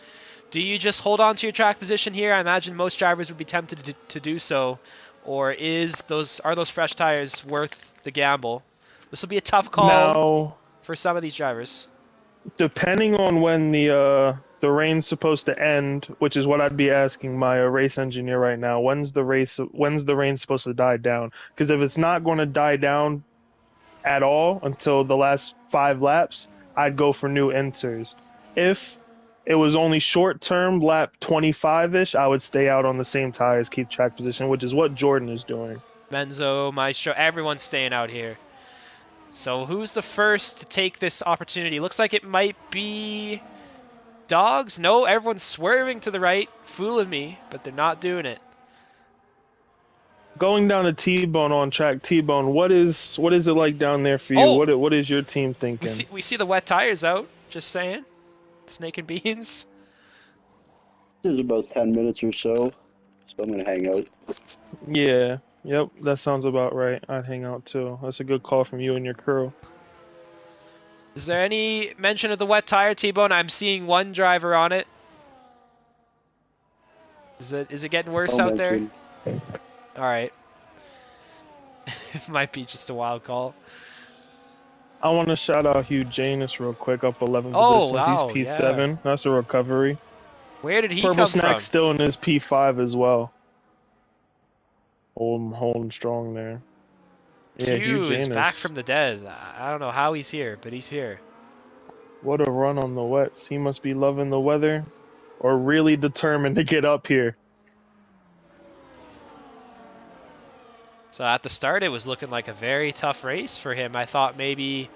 Do you just hold on to your track position here? I imagine most drivers would be tempted to do so. Or are those fresh tires worth the gamble? This will be a tough call for some of these drivers. Depending on when the rain's supposed to end, which is what I'd be asking my race engineer right now. When's the rain supposed to die down? Because if it's not going to die down at all until the last 5 laps, I'd go for new enters. If it was only short term, lap 25-ish, I would stay out on the same tires, keep track position, which is what Jordan is doing. Menzo, Maestro, everyone's staying out here. So who's the first to take this opportunity? Looks like it might be Dogs. No, everyone's swerving to the right, fooling me, but they're not doing it. Going down to T-Bone on track. T-Bone, what is it like down there for you? What is your team thinking? We see the wet tires out, just saying. Snake and beans. There's about 10 minutes or so I'm going to hang out. Yeah. Yep, that sounds about right. I'd hang out too. That's a good call from you and your crew. Is there any mention of the wet tire, T-Bone? I'm seeing one driver on it. Is it getting worse out there? All right. It might be just a wild call. I want to shout out Hugh Janus real quick, up 11 positions. Wow, he's P7. Yeah. That's a recovery. Where did he come from? Purple Snack still in his P5 as well. Holding strong there. Yeah, Hugh is back from the dead. I don't know how he's here, but he's here. What a run on the wets. He must be loving the weather or really determined to get up here. So at the start, it was looking like a very tough race for him. I thought maybe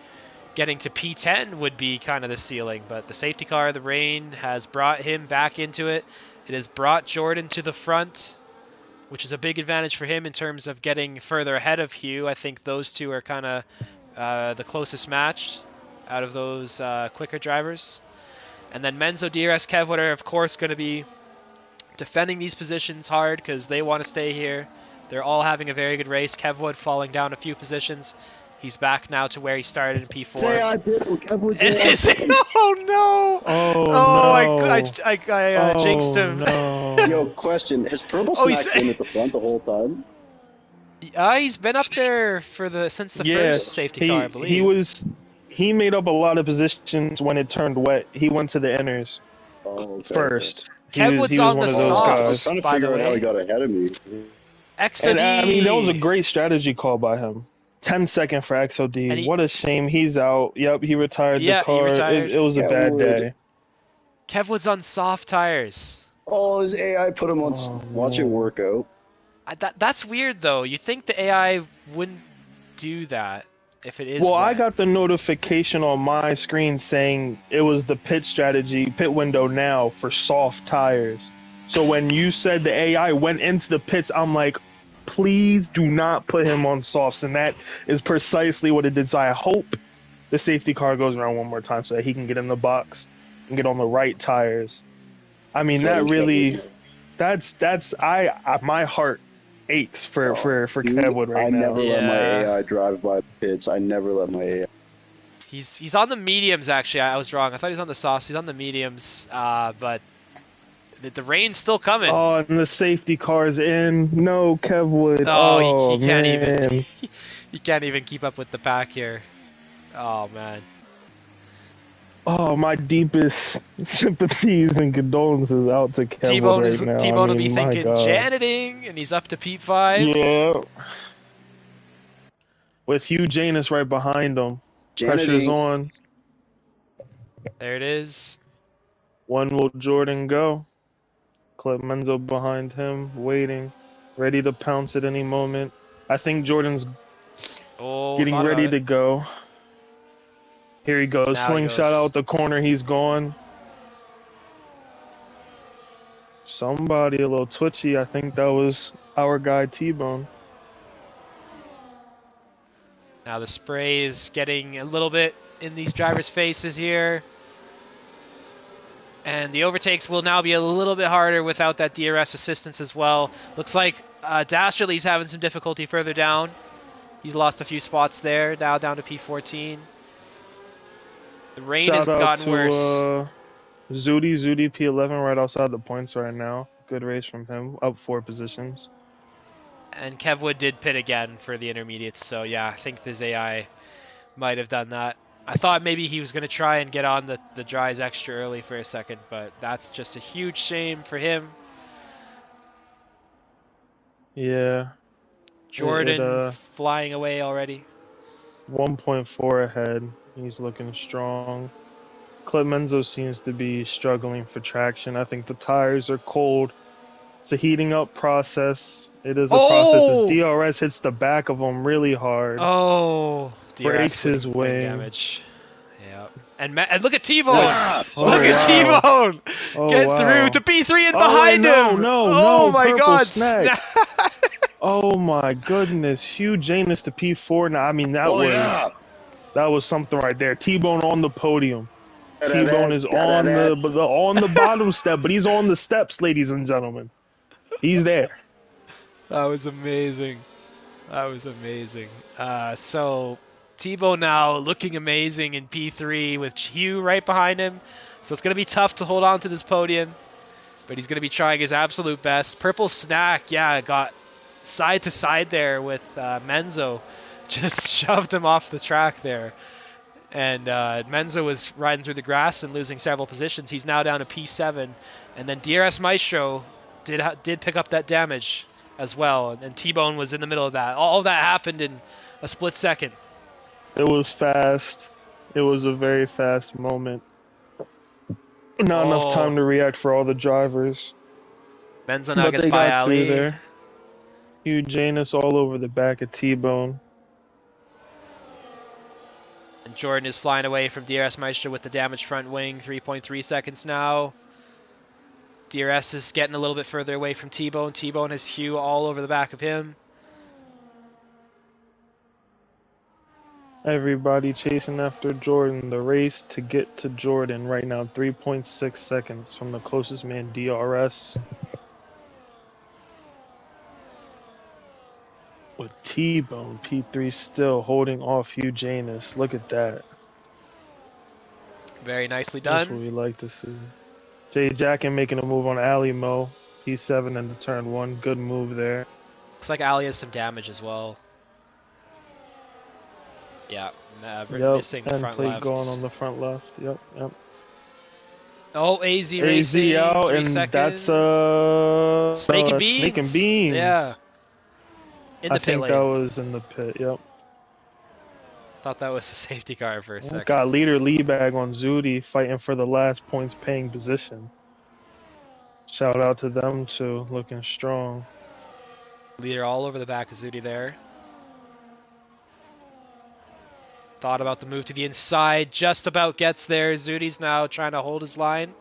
getting to P10 would be kind of the ceiling, but the safety car, the rain, has brought him back into it. It has brought Jordan to the front, which is a big advantage for him in terms of getting further ahead of Hugh. I think those two are kind of the closest match out of those quicker drivers. And then Menzo, DRS, Kev Wood are, of course, going to be defending these positions hard because they want to stay here. They're all having a very good race. Kevwood falling down a few positions. He's back now to where he started in P4. Say I did. Kevwood And did. oh no! Oh, no! no. I jinxed him. No. Yo, question: has Purple Oh, Snack been at the front the whole time? He's been up there since the first safety car, I believe. He made up a lot of positions when it turned wet. He went to the inners first. Kevwood's he was on one the of those sauce, I was guys. trying to by the figure out how way. he got ahead of me. XOD. And I mean, that was a great strategy call by him. 10-second for XOD. What a shame he's out. Yep, he retired the car. He retired. It was a bad day. Kevwood's on soft tires. Oh, his AI put him on. Watch it work out. That's weird, though. You think the AI wouldn't do that if it is Well, wet. I got the notification on my screen saying it was the pit window now for soft tires. So when you said the AI went into the pits, I'm like, please do not put him on softs. And that is precisely what it did. So I hope the safety car goes around one more time so that he can get in the box and get on the right tires. I mean, that really, my heart aches for Kevwood right I now. never let my AI drive by the pits. I never let my AI. He's on the mediums, actually. I was wrong. I thought he was on the softs. He's on the mediums, but the rain's still coming. Oh, and the safety car's in. No, Kevwood. Oh, he can't man. even. He can't even keep up with the pack here. Oh man. Oh, my deepest sympathies and condolences out to Kevwood right now. T-Bone will be thinking janiting, and he's up to P5. Yeah. With Hugh Janus right behind him. Pressure's on. There it is. When will Jordan go? Clip Menzo behind him, waiting, ready to pounce at any moment. I think Jordan's getting ready to go. Here he goes. Now Slingshot out the corner. He's gone. Somebody a little twitchy. I think that was our guy T-Bone. Now the spray is getting a little bit in these drivers' faces here. And the overtakes will now be a little bit harder without that DRS assistance as well. Looks like Dasherly's having some difficulty further down. He's lost a few spots there. Now down to P14. The rain has gotten worse. Zudi P11 right outside the points right now. Good race from him. Up 4 positions. And Kevwood did pit again for the intermediates. So yeah, I think his AI might have done that. I thought maybe he was going to try and get on the dries extra early for a second, but that's just a huge shame for him. Yeah. Jordan flying away already. 1.4 ahead. He's looking strong. Clip Menzo seems to be struggling for traction. I think the tires are cold. It's a heating up process. It is a process. As DRS hits the back of him really hard. Oh, breaks his wing. Damage. Yeah. And look at T-Bone. Look at T-Bone. Get through to P3 and behind him. No, my God. Snack. Oh my goodness. Hugh Janus to P4. Now, I mean, that was something right there. T-Bone on the podium. T-Bone is on the bottom step, but he's on the steps, ladies and gentlemen. He's there. That was amazing. So T-Bone now looking amazing in P3 with Hugh right behind him. So it's going to be tough to hold on to this podium, but he's going to be trying his absolute best. Purple Snack, got side to side there with Menzo. Just shoved him off the track there. And Menzo was riding through the grass and losing several positions. He's now down to P7. And then DRS Maestro did pick up that damage as well. And T-Bone was in the middle of that. All of that happened in a split second. It was fast. It was a very fast moment. Not enough time to react for all the drivers. Menzo now gets by Ali. There. Hugh Janus all over the back of T-Bone. And Jordan is flying away from DRS Maestro with the damaged front wing. 3.3 seconds now. DRS is getting a little bit further away from T-Bone. T-Bone has Hugh all over the back of him. Everybody chasing after Jordan. The race to get to Jordan right now. 3.6 seconds from the closest man, DRS. with T-Bone. P3 still holding off Hugh Janus. Look at that. Very nicely That's what done. we like to see. Jay Jackin making a move on Ali Mo. P7 into turn 1. Good move there. Looks like Ali has some damage as well. Yeah, missing and front plate left. going on the front left. Yep. Oh, AZ AZ racing. out, 3 and seconds. that's Snake and Beans. Snake and Beans. Yeah. In the I pit think lane. that was in the pit. Yep. Thought that was a safety car for a second. Got leader Leebag on Zudi fighting for the last points paying position. Shout out to them too, looking strong. Leader all over the back of Zudi there. Thought about the move to the inside, just about gets there. Zudi's now trying to hold his line.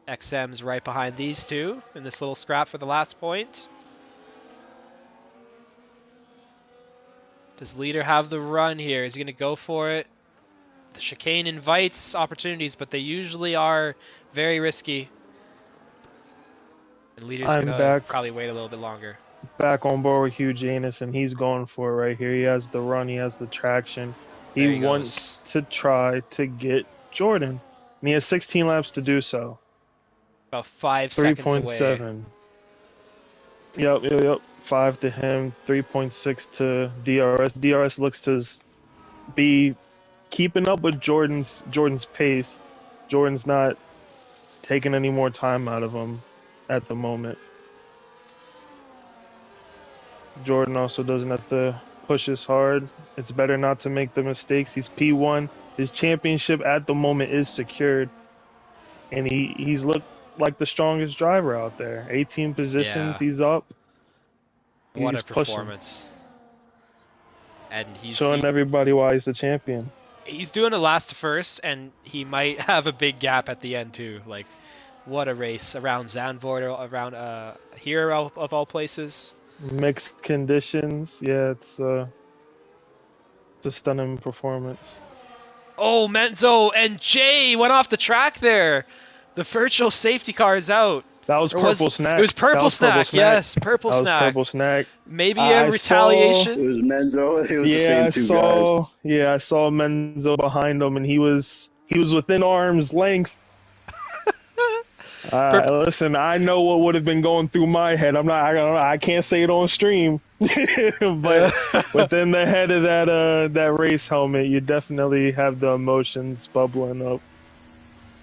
XM's right behind these two in this little scrap for the last point. Does Leader have the run here? Is he going to go for it? The chicane invites opportunities, but they usually are very risky. And Leader's going to probably wait a little bit longer. Back on board with Hugh Janus, and he's going for it right here. He has the run, he has the traction. He wants to try to get Jordan. And he has 16 laps to do so. About 5 seconds away. 3.7. Yep. 5 to him, 3.6 to DRS. DRS looks to be keeping up with Jordan's pace. Jordan's not taking any more time out of him at the moment. Jordan also doesn't have to push as hard. It's better not to make the mistakes. He's P1. His championship at the moment is secured. And he's looked like the strongest driver out there. 18 positions, he's up. What a performance. And he's showing everybody why he's the champion. He's doing a last to first, and he might have a big gap at the end too. Like, what a race around Zandvoort, around here of all places. Mixed conditions, yeah, it's a stunning performance. Oh, Menzo and Jay went off the track there. The virtual safety car is out. That was Purple Snack. It was Purple Snack. Yes, Purple Snack. That was Purple Snack. Maybe a retaliation. It was Menzo. It was the same two guys. Yeah, I saw Menzo behind him, and he was within arm's length. Listen, I know what would have been going through my head. I can't say it on stream, but within the head of that race helmet, you definitely have the emotions bubbling up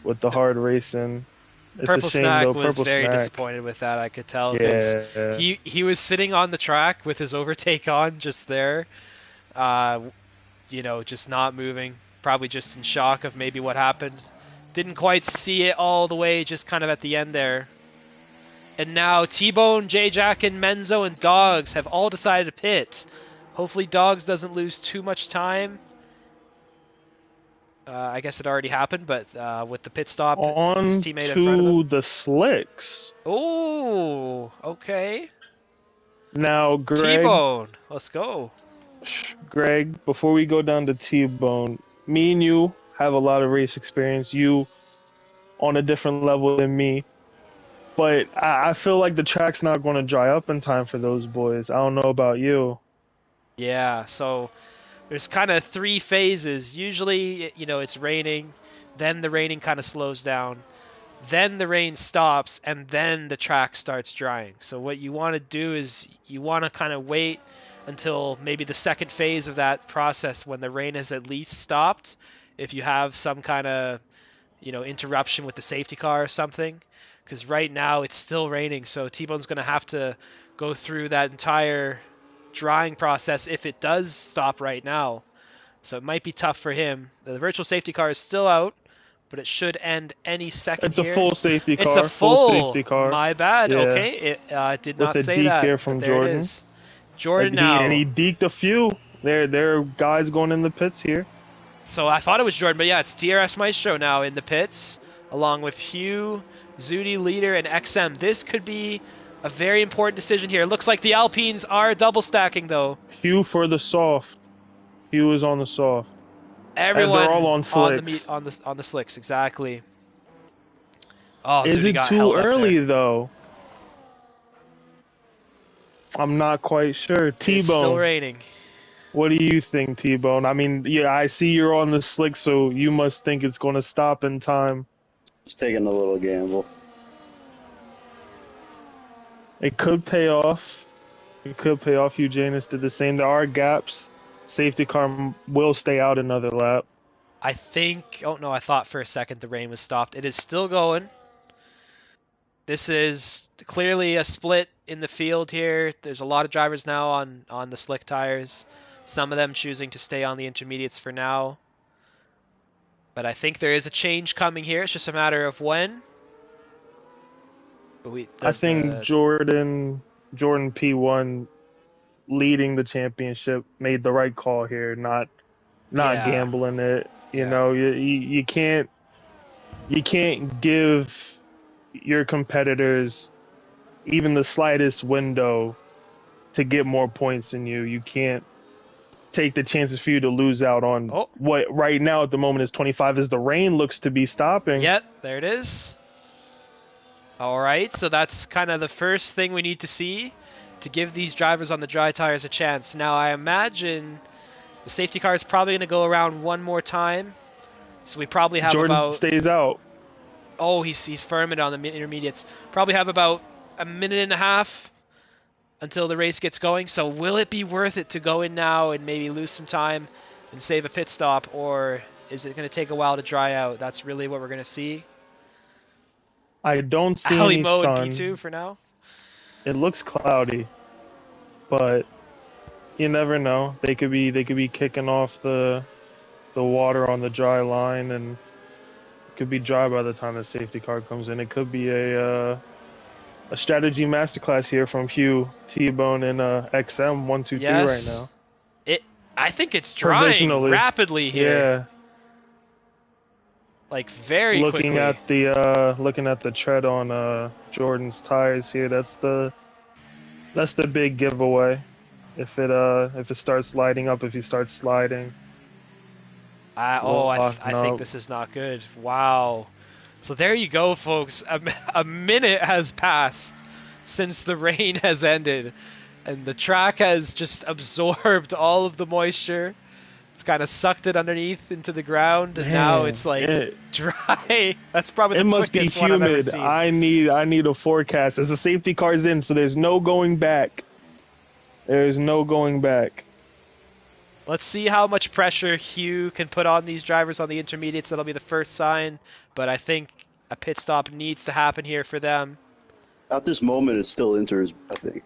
with the hard racing. It's Purple a shame, Snack though. was very disappointed with that, I could tell. Yeah. He was sitting on the track with his overtake on, just there, just not moving, probably just in shock of maybe what happened. Didn't quite see it all the way, just kind of at the end there. And now T-Bone, J-Jack, and Menzo and Dogs have all decided to pit. Hopefully Dogs doesn't lose too much time. I guess it already happened, but with the pit stop, his teammate in front of him. The slicks. Oh, okay. Now, Greg. T-Bone, let's go. Greg, before we go down to T-Bone, me and you have a lot of race experience. You on a different level than me. But I feel like the track's not going to dry up in time for those boys. I don't know about you. Yeah, so there's kind of 3 phases. Usually, it's raining, then the raining kind of slows down, then the rain stops, and then the track starts drying. So what you want to do is you want to kind of wait until maybe the second phase of that process when the rain has at least stopped. If you have some kind of, interruption with the safety car or something, because right now it's still raining. So T-Bone's going to have to go through that entire drying process if it does stop right now. So it might be tough for him. The virtual safety car is still out, but it should end any second. It's a full safety car. It's a full safety car. My bad. Yeah. Okay, it did not say that. There from Jordan. It is. Jordan now. And he deked a few. There are guys going in the pits here. So I thought it was Jordan, but yeah, it's DRS Maestro now in the pits, along with Hugh, Zudi, Leader, and XM. This could be a very important decision here. It looks like the Alpines are double stacking, though. Hugh for the soft. Hugh is on the soft. Everyone and they're all on slicks. On the slicks, exactly. Oh, is Zudi it got too held up early, there. though? I'm not quite sure. It's still T-Bone, raining. what do you think, T-Bone? I mean, yeah, I see you're on the slick, so you must think it's going to stop in time. Just taking a little gamble. It could pay off. It could pay off. Eugenus did the same. There are gaps. Safety car will stay out another lap. I think... Oh, no, I thought for a second the rain was stopped. It is still going. This is clearly a split in the field here. There's a lot of drivers now on the slick tires. Some of them choosing to stay on the intermediates for now. But I think there is a change coming here. It's just a matter of when. But I think Jordan P1 leading the championship made the right call here, not gambling it. You know, you can't give your competitors even the slightest window to get more points than you. You can't take the chances for you to lose out on what right now at the moment is 25 as the rain looks to be stopping. Yep, there it is. All right, so that's kind of the first thing we need to see to give these drivers on the dry tires a chance. Now, I imagine the safety car is probably going to go around one more time. So we probably have Jordan stays out. Oh, he's firming on the intermediates. Probably have about a minute and a half until the race gets going. So will it be worth it to go in now and maybe lose some time and save a pit stop? Or is it going to take a while to dry out? That's really what we're going to see. I don't see Ali any Mo sun. in P2 for now. It looks cloudy, but you never know. They could be kicking off the water on the dry line, and it could be dry by the time the safety car comes in. It could be a strategy masterclass here from Hugh, T-Bone, and XM 123 right now. I think it's drying rapidly here. Yeah. Like very quickly. Looking at the tread on Jordan's tires here. That's the big giveaway. If it starts lighting up, if he starts sliding. I think this is not good. Wow. So there you go, folks. A minute has passed since the rain has ended, and the track has just absorbed all of the moisture. It's kind of sucked it underneath into the ground, and now it's like dry. That's probably the quickest one I've ever seen. It must be humid. I need a forecast. As the safety car's in, so there's no going back. There's no going back. Let's see how much pressure Hugh can put on these drivers on the intermediates. That'll be the first sign, but I think a pit stop needs to happen here for them. At this moment, it still enters, I think.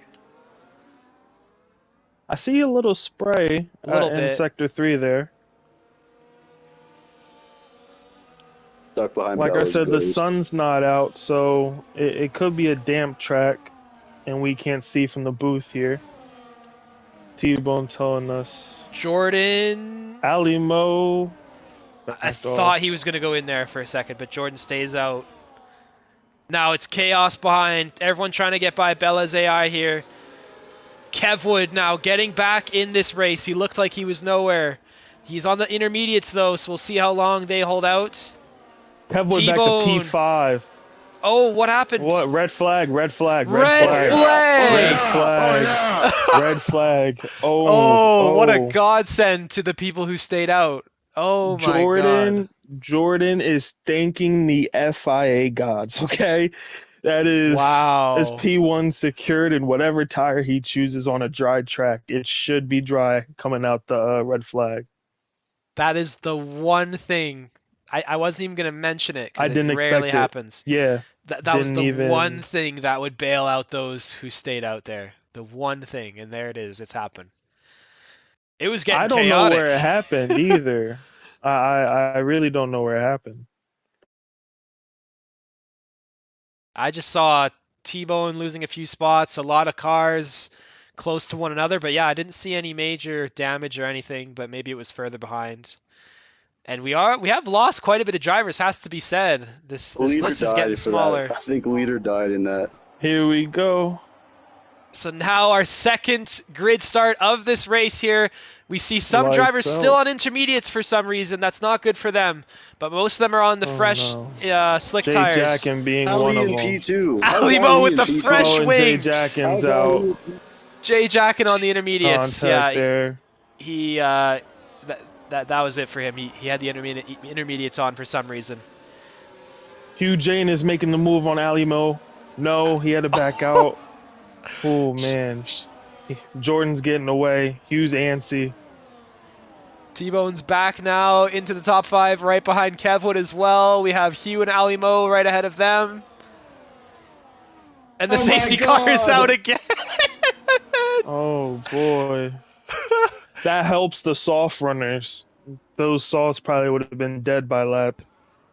I see a little spray in Sector 3 there. Stuck behind like I said, the sun's not out, so it could be a damp track, and we can't see from the booth here. T-Bone telling us. Jordan. Ali Mo. I thought he was going to go in there for a second, but Jordan stays out. Now it's chaos behind. Everyone trying to get by Bella's AI here. Kevwood now getting back in this race. He looked like he was nowhere. He's on the intermediates, though, so we'll see how long they hold out. Kevwood back to P5. Oh, what happened? What? Red flag, red flag, red flag. Red flag. Red flag. Oh, what a godsend to the people who stayed out. Oh, my God. Jordan is thanking the FIA gods, okay? That is, as P1 secured in whatever tire he chooses on a dry track. It should be dry coming out the red flag. That is the one thing. I wasn't even going to mention it because it rarely happens. Yeah. That was the one thing that would bail out those who stayed out there. The one thing, and there it is. It's happened. It was getting chaotic. I don't know where it happened either. I really don't know where it happened. I just saw T-Bone losing a few spots, a lot of cars close to one another, but yeah, I didn't see any major damage or anything, but maybe it was further behind. And we have lost quite a bit of drivers, has to be said. This list is getting smaller. I think Leader died in that. Here we go. So now our second grid start of this race here. We see some drivers still on intermediates for some reason. That's not good for them. But most of them are on the slick tires. Jay-Jackin being one of them. P2. Ali Mo with the fresh wing. Jay-Jackin's out. Jay Jackin on the intermediates. Contact Yeah, there. he that was it for him. He had the intermediates on for some reason. Hugh Jane is making the move on Alimo. No, he had to back out. Oh, man. Jordan's getting away. Hugh's antsy. T-Bone's back now into the top 5, right behind Kevwood as well. We have Hugh and Alimo right ahead of them. And the safety car is out again. Oh, boy. That helps the soft runners. Those softs probably would have been dead by lap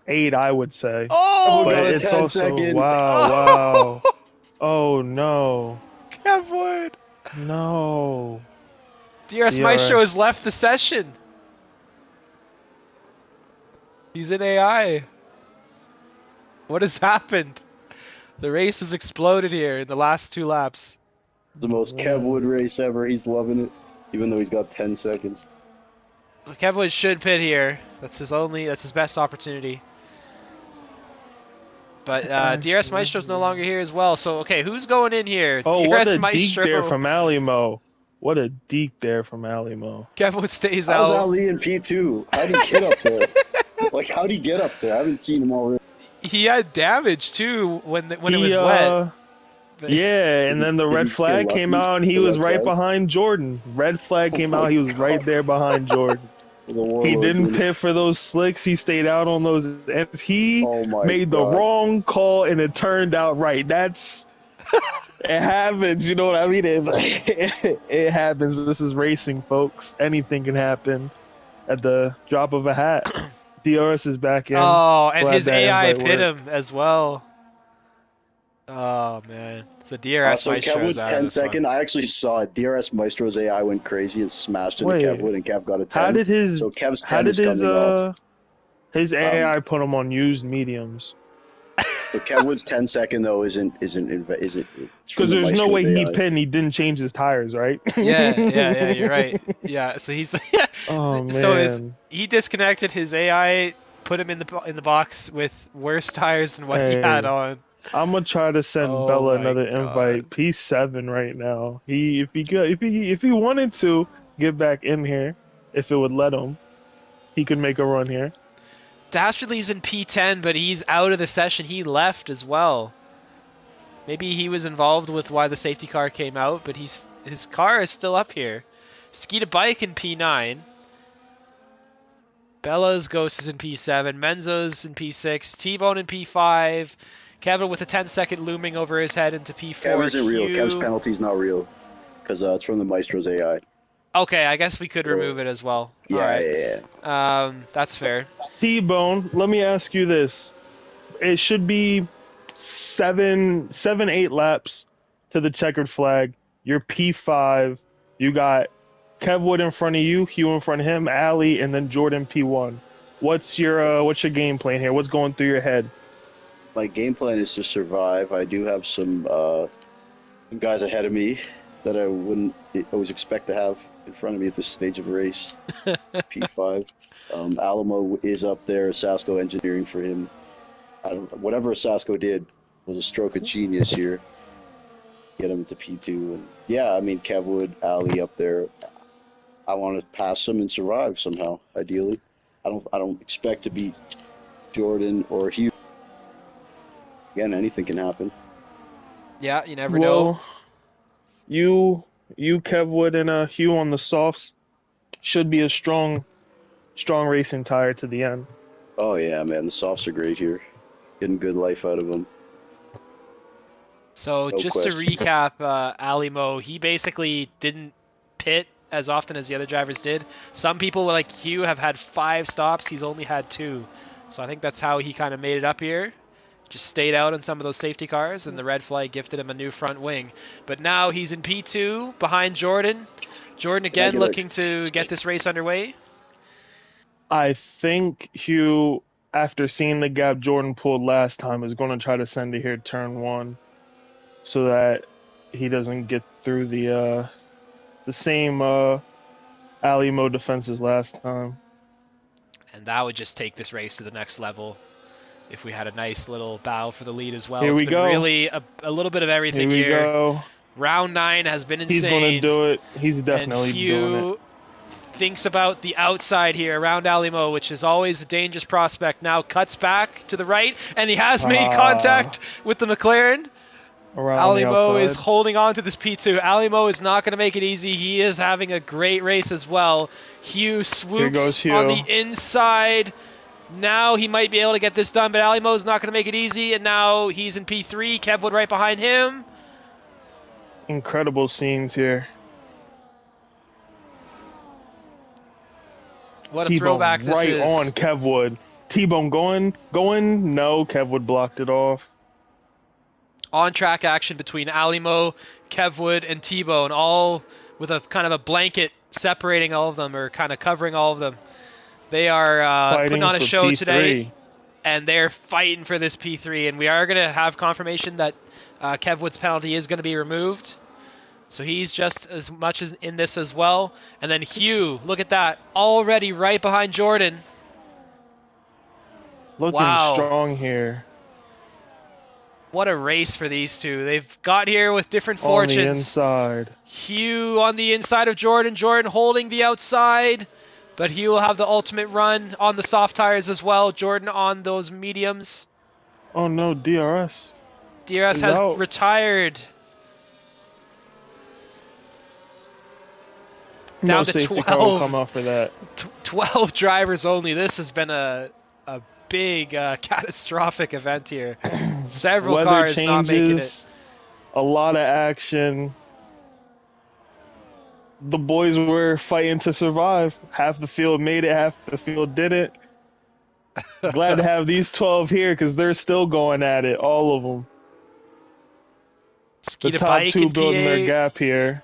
8, I would say. Oh, But got a it's 10 also second. wow. Oh no. Kevwood. No. DRS Maestro has left the session. He's in AI. What has happened? The race has exploded here in the last 2 laps. The most Kevwood race ever. He's loving it, even though he's got 10 seconds. So Kevwood should pit here. That's his best opportunity. But DRS Maestro's no longer here as well. So okay, who's going in here? Oh, DRS what a Maestro. deke there from Alimo. What a deke there from Alimo. Kevwood stays How's out. Ali in P2? How'd he get up there? Like, how'd he get up there? I haven't seen him already. He had damage too when it was wet. But- Yeah, and then the Did red he get flag lucky? came out and he The was red right flag? behind Jordan. Red flag came out, he was right there behind Jordan. The warlord He didn't wins. pit for those slicks. He stayed out on those ends. He Oh my made the God. wrong call and it turned out right. That's it happens. You know what I mean? It happens. This is racing, folks. Anything can happen at the drop of a hat. DRS is back in. Oh, and Glad his that AI invite pit worked. him as well. Oh man, so DRS So Maestro's Kevwood's out of 10 this one. second. I actually saw it. DRS Maestro's AI went crazy and smashed into Wait. Kevwood, and Kev got a 10. How did his So Kev's 10 how did is coming off. his AI put him on used mediums? So Kevwood's 10 second though isn't it's from Because the there's no Maestro's way he AI. pit and he didn't change his tires, right? Yeah, you're right. Yeah, so he's Oh man. so he disconnected his AI, put him in the box with worse tires than what he Hey. had on. I'm gonna try to send Oh Bella my another God. invite. P7 right now. If he wanted to get back in here, if it would let him, he could make a run here. Dastardly's in P10, but he's out of the session. He left as well. Maybe he was involved with why the safety car came out, but his car is still up here. Skeeta Bike in P9. Bella's Ghost is in P7. Menzo's in P6. T-Bone in P5. Kevin with a 10-second looming over his head into P4. Kev isn't real. Hugh- Kev's penalty's not real because it's from the Maestro's AI. Okay, I guess we could remove it as well. Yeah, Alright. yeah. That's fair. T-Bone, let me ask you this. It should be 8 laps to the checkered flag. You're P5. You got Kevwood in front of you, Hugh in front of him, Ali, and then Jordan P1. What's your game plan here? What's going through your head? My game plan is to survive. I do have some guys ahead of me that I wouldn't always expect to have in front of me at this stage of a race. P5. Alamo is up there. Sasko engineering for him. Whatever Sasko did was a stroke of genius here. Get him to P2. And yeah, I mean, Kevwood, Ali up there. I want to pass them and survive somehow, ideally. I don't expect to beat Jordan or Hugh. Again, anything can happen. Yeah, you never know. You, Kevwood, and Hugh on the softs should be a strong racing tire to the end. Oh yeah, man, the softs are great here. Getting good life out of them. So No just question. to recap, Alimo, he basically didn't pit as often as the other drivers did. Some people like Hugh have had 5 stops. He's only had 2. So I think that's how he kind of made it up here. Just stayed out on some of those safety cars, and the red flag gifted him a new front wing. But now he's in P2 behind Jordan. Jordan again looking to get this race underway. I think Hugh, after seeing the gap Jordan pulled last time, is going to try to send it here turn 1 so that he doesn't get through the same Alimo defenses last time. And that would just take this race to the next level if we had a nice little bow for the lead as well. Here It's we been go. really a little bit of everything Here we here. go. Round 9 has been insane. He's going to do it. He's and definitely doing it. Hugh thinks about the outside here around Alimo, which is always a dangerous prospect. Now cuts back to the right, and he has made contact with the McLaren. Alimo is holding on to this P2. Alimo is not going to make it easy. He is having a great race as well. Hugh swoops on the inside. Now he might be able to get this done, but Alimo is not going to make it easy, and now he's in P3. Kev Wood right behind him. Incredible scenes here. What a throwback this is. Right on Kev Wood. T-Bone going. No, Kev Wood blocked it off. On-track action between Alimo, Kev Wood, and T-Bone, all with a kind of a blanket separating all of them, or kind of covering all of them. They are putting on a show P3 today, and they're fighting for this P3, and we are going to have confirmation that Kev Wood's penalty is going to be removed. So he's just as much as in this as well. And then Hugh, look at that, already right behind Jordan. Looking strong here. What a race for these two. They've got here with different fortunes. On the inside. Hugh on the inside of Jordan. Jordan holding the outside. But Hugh will have the ultimate run on the soft tires as well. Jordan on those mediums. Oh no, DRS. DRS has retired. Down No to safety 12. car will come out for that. 12 drivers only. This has been a big catastrophic event here. Several Weather cars changes, not making it. A lot of action. The boys were fighting to survive. Half the field made it, half the field didn't. Glad to have these 12 here because they're still going at it, all of them. The top two building their gap here.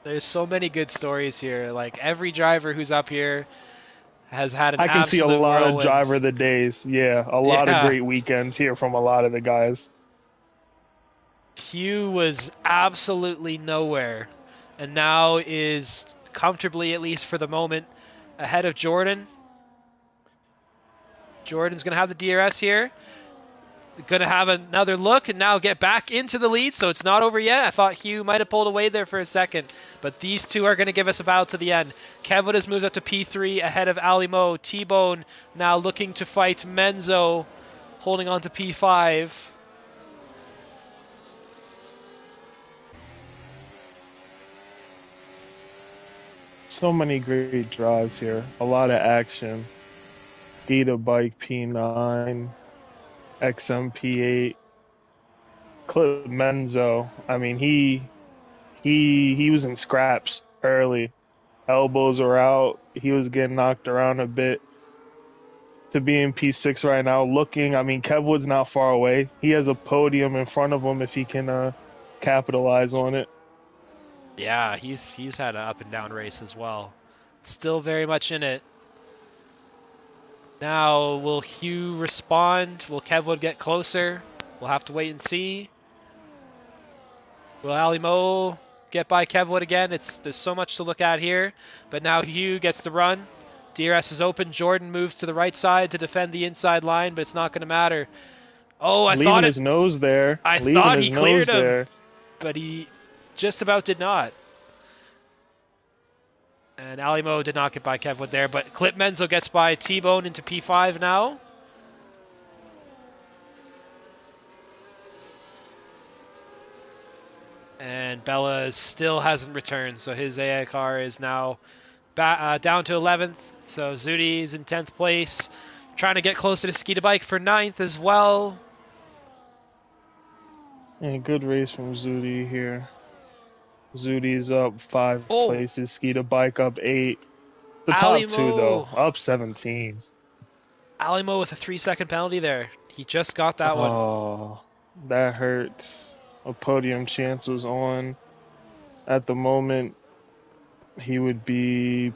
There's so many good stories here. Like every driver who's up here has had an I can see a lot whirlwind. of driver of the days. Yeah, a lot of great weekends here from a lot of the guys. Hugh was absolutely nowhere, and now is comfortably, at least for the moment, ahead of Jordan. Jordan's going to have the DRS here. Going to have another look and now get back into the lead, so it's not over yet. I thought Hugh might have pulled away there for a second, but these two are going to give us a battle to the end. Kev Wood has moved up to P3 ahead of Alimo. T-Bone now looking to fight Menzo, holding on to P5. So many great drives here. A lot of action. Gita Bike P9. XMP8, Clip Menzo. I mean, he was in scraps early. Elbows were out. He was getting knocked around a bit. To be in P6 right now, looking. I mean, Kev Wood's not far away. He has a podium in front of him if he can capitalize on it. Yeah, he's had an up and down race as well. Still very much in it. Now, will Hugh respond? Will Kev Wood get closer? We'll have to wait and see. Will Alimo get by Kev Wood again? There's so much to look at here. But now Hugh gets the run. DRS is open. Jordan moves to the right side to defend the inside line, but it's not going to matter. Oh, I thought his nose there. I thought he cleared him, but he just about did not. And Alimo did not get by Kev Wood there, but Clip Menzo gets by T-Bone into P5 now. And Bella still hasn't returned, so his AI car is now down to 11th. So Zudi is in 10th place, trying to get closer to Skeeta Bike for 9th as well. And a good race from Zudi here. Zudi's up 5 places. Skeeta Bike up 8. The top Alimo, 2 though, up 17. Alimo with a 3-second penalty there. He just got that one. Oh, that hurts. A podium chance was on. At the moment, he would be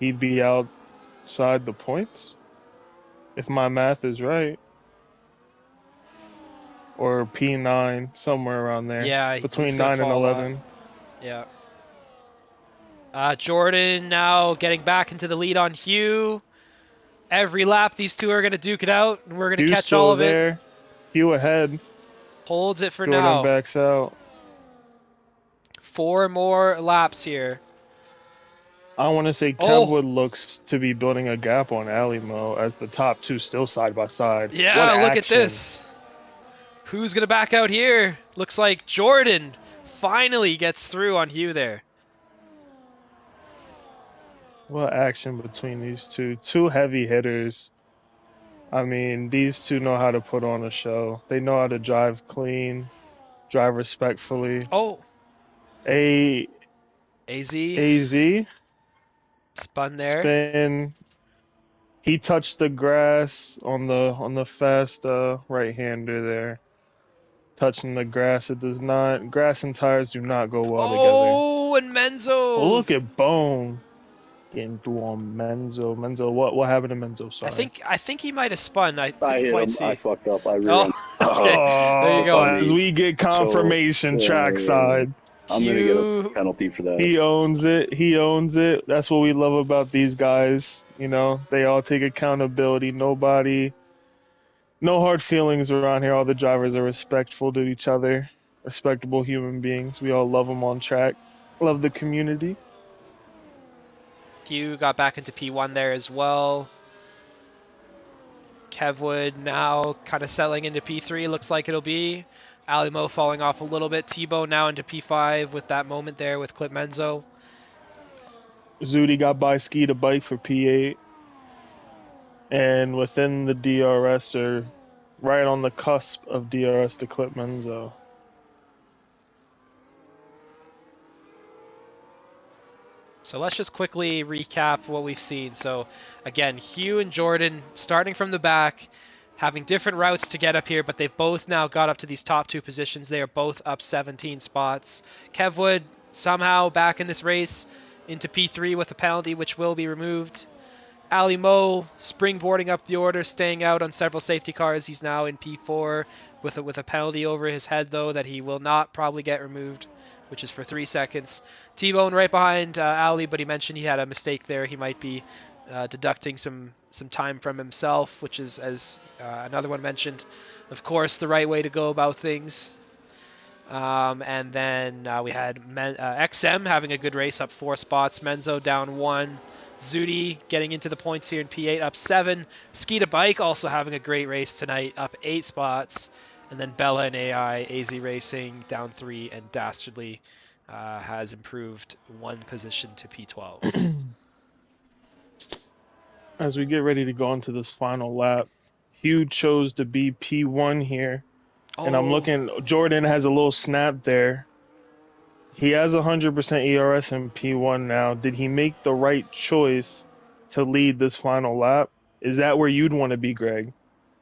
He'd be outside the points, if my math is right. Or P9, somewhere around there. Yeah, between 9 and 11. Yeah. Jordan now getting back into the lead on Hugh. Every lap, these two are going to duke it out, and we're going to catch all of it. Hugh ahead. Holds it for Jordan now. backs out. 4 more laps here. I want to say Oh. Kevwood looks to be building a gap on Alimo as the top two still side by side. Yeah, What look at action. this. Who's going to back out here? Looks like Jordan finally gets through on Hugh there. What action between these two? Two heavy hitters. I mean, these two know how to put on a show. They know how to drive clean, drive respectfully. Oh, AZ AZ spun there. spin. He touched the grass on the fast right-hander there. Touching the grass, it does not. Grass and tires do not go well together. Oh, and Menzo. Oh, look at Bone getting through on Menzo. Menzo, what happened to Menzo? Sorry. I think he might have spun. I I couldn't hit quite him. see. I fucked up. I Oh, ran. okay. There you go. As we get confirmation, So, trackside. I'm going to get Hugh- a penalty for that. He owns it. He owns it. That's what we love about these guys. You know, they all take accountability. No hard feelings around here. All the drivers are respectful to each other, respectable human beings. We all love them on track. Love the community. Hugh got back into P1 there as well. Kevwood now kind of settling into P3, looks like it'll be. Alimo falling off a little bit. Tebow now into P5 with that moment there with Clip Menzo. Zudi got by Ski to bike for P8. And within the DRS are right on the cusp of DRS to Clip Menzo. So let's just quickly recap what we've seen. So again, Hugh and Jordan starting from the back, having different routes to get up here, but they've both now got up to these top two positions. They are both up 17 spots. Kevwood somehow back in this race into P3 with a penalty which will be removed. Ali Mo springboarding up the order, staying out on several safety cars. He's now in P4 with a penalty over his head though that he will not probably get removed, which is for 3 seconds. T-Bone right behind Ali, but he mentioned he had a mistake there. He might be deducting some time from himself, which is, as another one mentioned, of course, the right way to go about things. And then we had XM having a good race, up 4 spots. Menzo down 1. Zudi getting into the points here in P8, up 7. Skeeta Bike also having a great race tonight, up 8 spots. And then Bella and AI, AZ Racing down 3, and Dastardly has improved 1 position to P12. As we get ready to go into this final lap, Hugh chose to be P1 here. And I'm looking, Jordan has a little snap there. He has 100% ERS in P1 now. Did he make the right choice to lead this final lap? Is that where you'd want to be, Greg?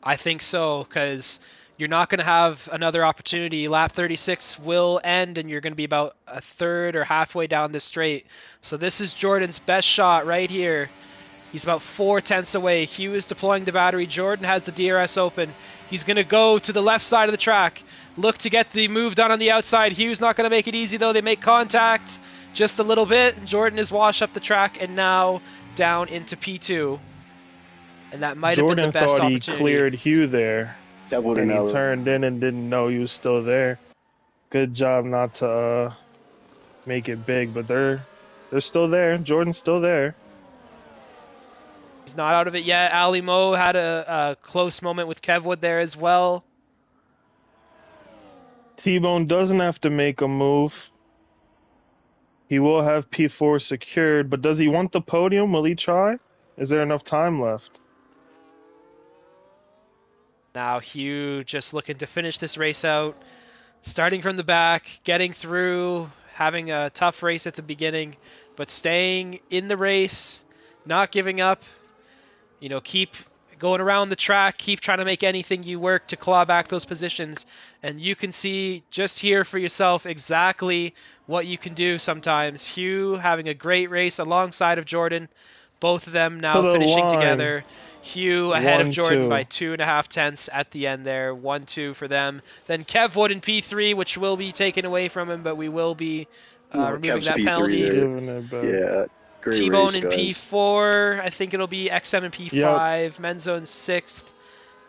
I think so, because you're not going to have another opportunity. Lap 36 will end, and you're going to be about a third or halfway down this straight. So this is Jordan's best shot right here. He's about 4/10 away. Hugh is deploying the battery. Jordan has the DRS open. He's going to go to the left side of the track. Look to get the move done on the outside. Hugh's not going to make it easy, though. They make contact just a little bit. Jordan is washed up the track and now down into P2. And that might have been the best Jordan opportunity. thought he cleared Hugh there. That would And have he turned in and didn't know he was still there. Good job not to make it big, but they're still there. Jordan's still there. He's not out of it yet. Ali Mo had a close moment with Kevwood there as well. T-Bone doesn't have to make a move. He will have P4 secured, but does he want the podium? Will he try? Is there enough time left? Now Hugh just looking to finish this race out. Starting from the back, getting through, having a tough race at the beginning, but staying in the race, not giving up. You know, keep going around the track, keep trying to make anything you work to claw back those positions. And you can see just here for yourself exactly what you can do sometimes. Hugh having a great race alongside of Jordan. Both of them now finishing together. Hugh ahead of Jordan by 2.5 tenths at the end there. 1-2 for them. Then Kevwood in P3, which will be taken away from him, but we will be removing that penalty. Yeah. Great T-Bone race, in guys. P4. I think it'll be XM in P5. Yep. Menzo in 6th.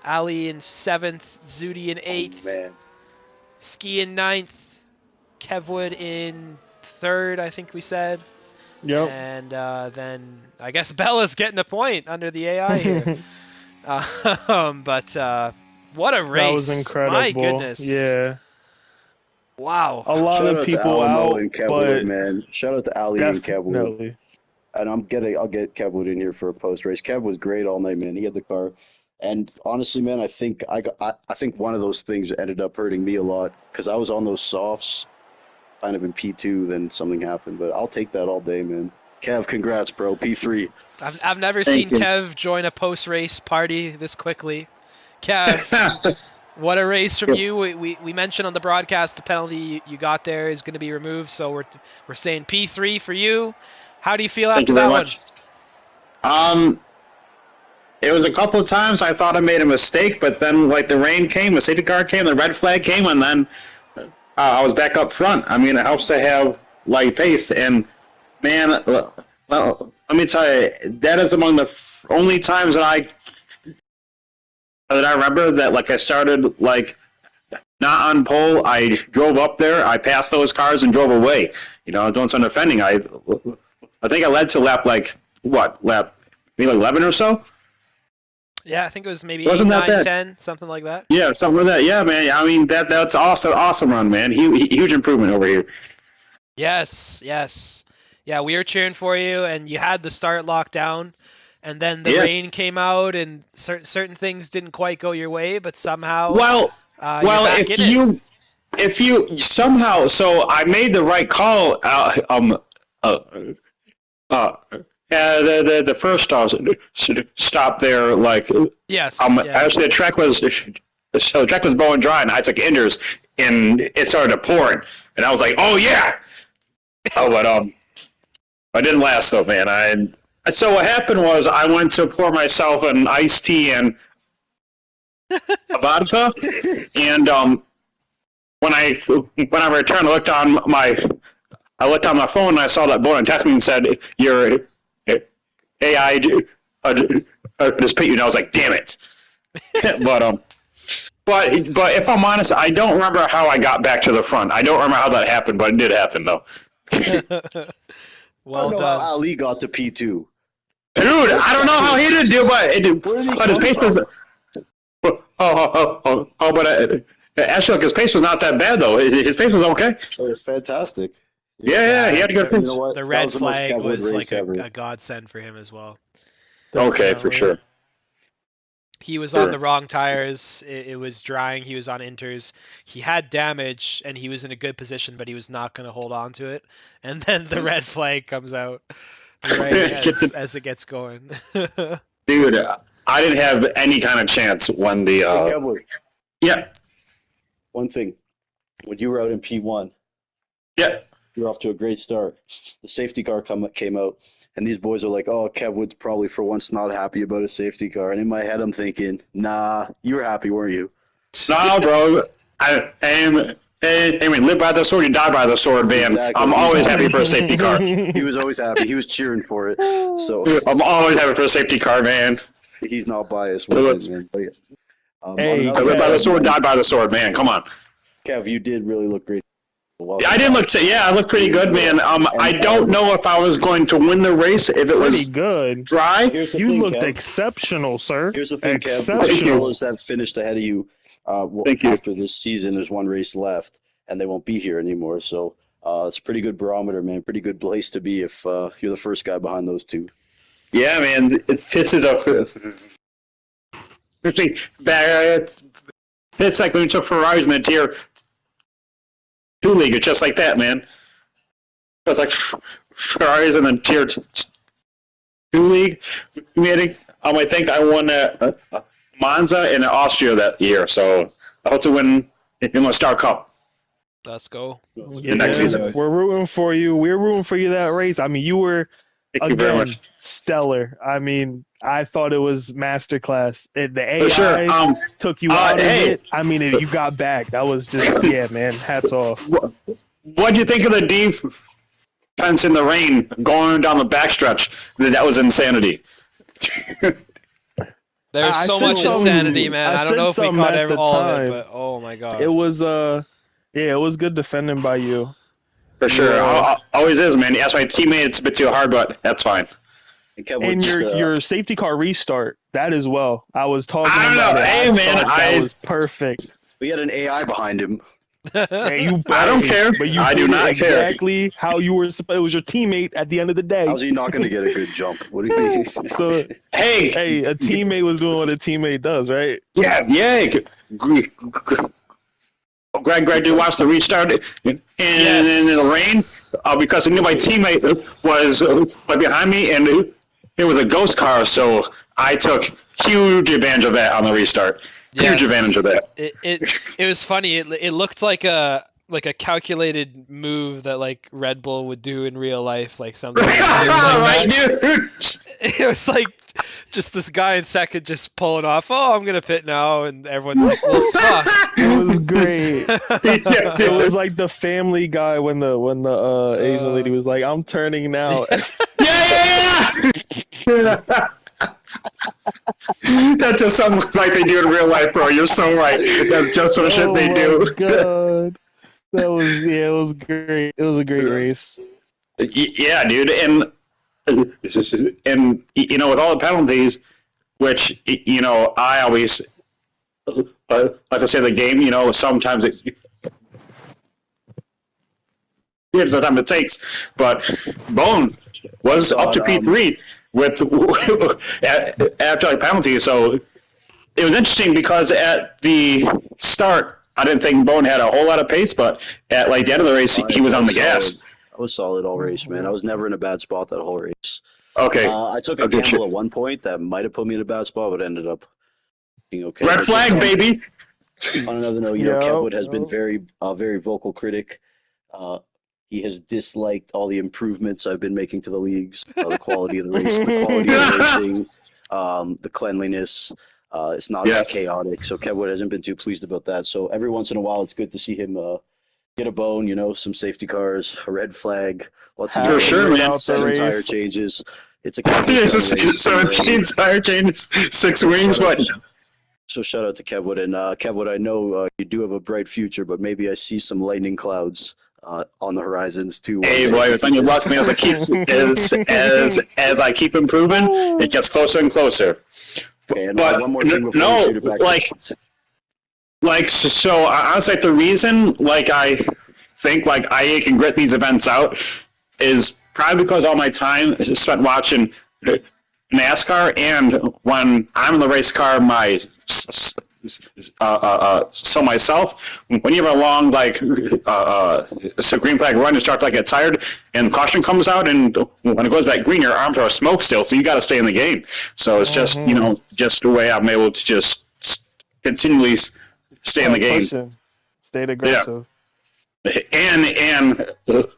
Ali in 7th. Zudi in 8th. Oh, man. Ski in 9th, Kevwood in 3rd, I think we said. Yep. And then I guess Bella's getting a point under the AI here. But what a race. That was incredible. My goodness. Yeah. Wow. A lot Shout of out to people Alamo out, and but Kevwood, man. Shout out to Ali and Kevwood. definitely. And I'll get Kevwood in here for a post race. Kev was great all night, man. He had the car, and honestly, man, I think I think one of those things ended up hurting me a lot because I was on those softs, kind of in P2. Then something happened, but I'll take that all day, man. Kev, congrats, bro. P3. I've never Thank seen you. Kev join a post-race party this quickly. Kev, what a race from you. We mentioned on the broadcast the penalty you got there is going to be removed, so we're saying P3 for you. How do you feel Thank after you very that much. It was a couple of times I thought I made a mistake, but then like the rain came, the safety car came, the red flag came, and then I was back up front. I mean, it helps to have light pace, and man, let me tell you, that is among the only times that I remember that like I started like not on pole. I drove up there, I passed those cars and drove away. You know, doing some defending. I think I led to lap maybe like 11 or so. Yeah, I think it was maybe Wasn't 8, that 9, bad. 10, something like that. Yeah, something like that. Yeah, man. I mean, that's awesome run, man. Huge improvement over here. Yes. Yeah, we were cheering for you, and you had the start locked down, and then the Yeah. rain came out, and certain things didn't quite go your way, but somehow Well, you're back in it. if you somehow, so I made the right call. The first stop there, like Yes. actually the track was blowing dry, and I took Inders, and it started pouring, and I was like, oh yeah. But I didn't last though, man. So what happened was I went to pour myself an iced tea and a vodka, and when I returned, I looked on my phone and I saw that Bonin text me and said your AI just put you, and I was like, damn it. But if I'm honest, I don't remember how I got back to the front. I don't remember how that happened, but it did happen though. Well I don't know how done. Ali got to P2. Dude, I don't know how he did do, but his pace was. But actually, his pace was not that bad though. His pace was okay. Oh, it's fantastic. Yeah, he had a good You pace. know what? The That red was most flag Kevwood was race like ever. a godsend for him as well. Okay, for sure. He was Sure. on the wrong tires. It was drying. He was on inters. He had damage, and he was in a good position, but he was not going to hold on to it. And then the red flag comes out right as it gets going. Dude, I didn't have any kind of chance when the. Hey, Kevwood, Yeah, one thing. When you were out in P1, yeah. you're off to a great start. The safety car came out, and these boys are like, oh, Kevwood's probably for once not happy about a safety car. And in my head, I'm thinking, nah, you were happy, weren't you? No, bro. I mean, live by the sword, you die by the sword, man. Exactly. I'm always happy for a safety car. He was always happy. He was cheering for it. So I'm always happy for a safety car, man. he's not biased with it, man. But, yes. Hey, on I another live by note, the sword, die by the sword, man. Come on. Kev, you did really look great. Yeah, I did I looked pretty good, man. I don't know if I was going to win the race if it Pretty was good. dry. Here's the You thing, looked Kev. exceptional, sir. Here's the thing, Kev. Exceptional. Those fellas that finished ahead of you, Thank you. after this season, there's one race left, and they won't be here anymore. So it's a pretty good barometer, man. Pretty good place to be if you're the first guy behind those two. Yeah, man. This is it's like when we took Ferraris in the tier 2 league. It's just like that, man. It's like Ferraris in the tier 2 league meeting. I think I won Monza in Austria that year, so I hope to win in the Star Cup. Let's go. Yeah, next season. We're rooting for you. We're rooting for you that race. I mean, you were Thank you very again much. stellar. I mean, I thought it was masterclass. The AI For sure. took you out of hey. it. I mean, you got back. That was just yeah, man. Hats off. What'd you think of the defense in the rain going down the backstretch? That was insanity. There's I so said much something- insanity, man. I I don't said know if we something caught at the all of time. it, but oh my god. It was Yeah, it was good defending by you. For sure. Yeah. Always is, man. That's my teammate. It's a bit too hard, but that's fine. And Kev, And just your safety car restart, that as well. I was talking I don't about know. it. Hey, I man, thought that was perfect. we had an AI behind him. Yeah, you, I don't care. But you I do did it not care. exactly how you were supposed. It was your teammate at the end of the day. How's he not going to get a good jump? What do you mean? So, Hey, hey, a teammate was doing what a teammate does, right? yeah. Greg, did you watch the restart in the rain? Because I knew my teammate was right behind me, and it was a ghost car, so I took huge advantage of that on the restart. Huge advantage of that. It was funny. It looked like a calculated move that like Red Bull would do in real life, like something. Right, dude. It was like just this guy in second just pulling off. Oh, I'm gonna pit now, and everyone's like, "Well, fuck." It was great. Yeah, It was like the Family Guy when the Asian lady was like, "I'm turning now." yeah. That's just something like they do in real life, bro. You're so right. That's just some shit they do. God. That was it was great. It was a great race. Yeah, dude, and you know, with all the penalties, which you know, I always like I say, the game. You know, sometimes it gives the time it takes, but Bone was up to P3 with after like penalties. So it was interesting because at the start, I didn't think Bone had a whole lot of pace, but at like the end of the race, he was on the gas. I was solid all race, man. I was never in a bad spot that whole race. Okay. I took a gamble at one point that might have put me in a bad spot, but ended up being okay. Red flag, baby. On another note, you know, Kevwood has been very vocal critic. He has disliked all the improvements I've been making to the leagues, the quality of the race, the quality of the racing, the cleanliness. It's not as chaotic, so Kevwood hasn't been too pleased about that. So every once in a while, it's good to see him get a bone, you know, some safety cars, a red flag, lots of 7 tire changes. It's a 17 tire changes, 6 wings. What? So shout out to Kevwood, and Kevwood, I know you do have a bright future, but maybe I see some lightning clouds on the horizons too. Hey, boy, it's on your luck, man. As I keep improving, it gets closer and closer. Okay, and one more thing before we shoot it back. So honestly, the reason, like, I think, like, IA can grit these events out is probably because all my time is spent watching NASCAR, and when I'm in the race car, so myself, when you have a long, like, so green flag run, you start to get tired, and caution comes out, and when it goes back green, your arms are smoke still, so you got to stay in the game. So it's just, you know, just the way I'm able to just continually stay in the game. Stay aggressive. Yeah. And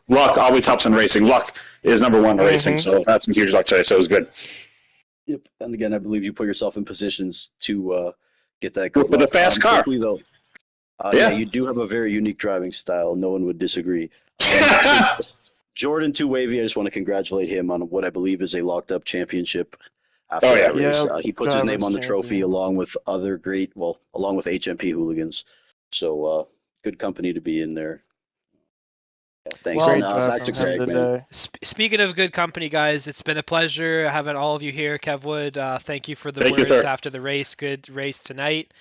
luck always helps in racing. Luck is number one in racing, so that's some huge luck today, so it was good. Yep, and again, I believe you put yourself in positions to get that good with a fast car. Quickly, though, you do have a very unique driving style. No one would disagree. Jordan Too Wavy, I just want to congratulate him on what I believe is a locked-up championship. After that race, he puts his name on the trophy along with other along with HMP hooligans. So good company to be in there. Yeah, thanks. Back to Greg, man. Speaking of good company, guys, it's been a pleasure having all of you here. Kevwood, thank you for the words after the race. Good race tonight.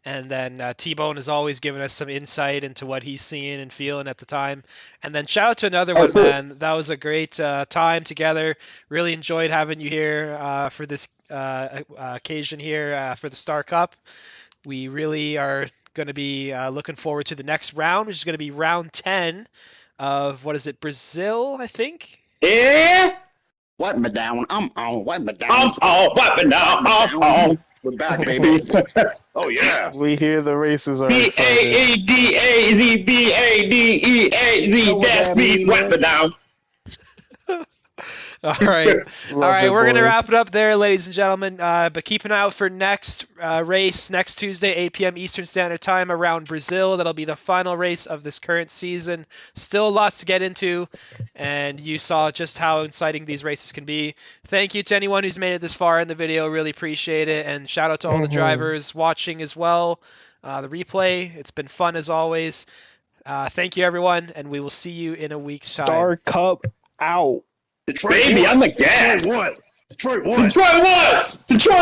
And then T-Bone has always given us some insight into what he's seeing and feeling at the time. And then shout out to another one, man. That was a great time together. Really enjoyed having you here for this occasion here for the Star Cup. We really are going to be looking forward to the next round, which is going to be round 10 of, what is it, Brazil, I think? Yeah. Wipe me down. I'm on. Wipe me down. I'm on. Wipe me down. I'm on. We're back, baby. Oh, yeah. We hear the races are B-A-E-D-A-Z, B-A-D-E-A-Z, that's me. Wipe me down. All right. All right, we're going to wrap it up there, ladies and gentlemen. But keep an eye out for next race next Tuesday, 8 p.m. Eastern Standard Time around Brazil. That'll be the final race of this current season. Still lots to get into, and you saw just how exciting these races can be. Thank you to anyone who's made it this far in the video. Really appreciate it. And shout out to all the drivers watching as well. The replay, it's been fun as always. Thank you, everyone, and we will see you in a week's time. Star Cup out. Detroit Baby, won. I'm the gas. Detroit won. Detroit won. Detroit won! Detroit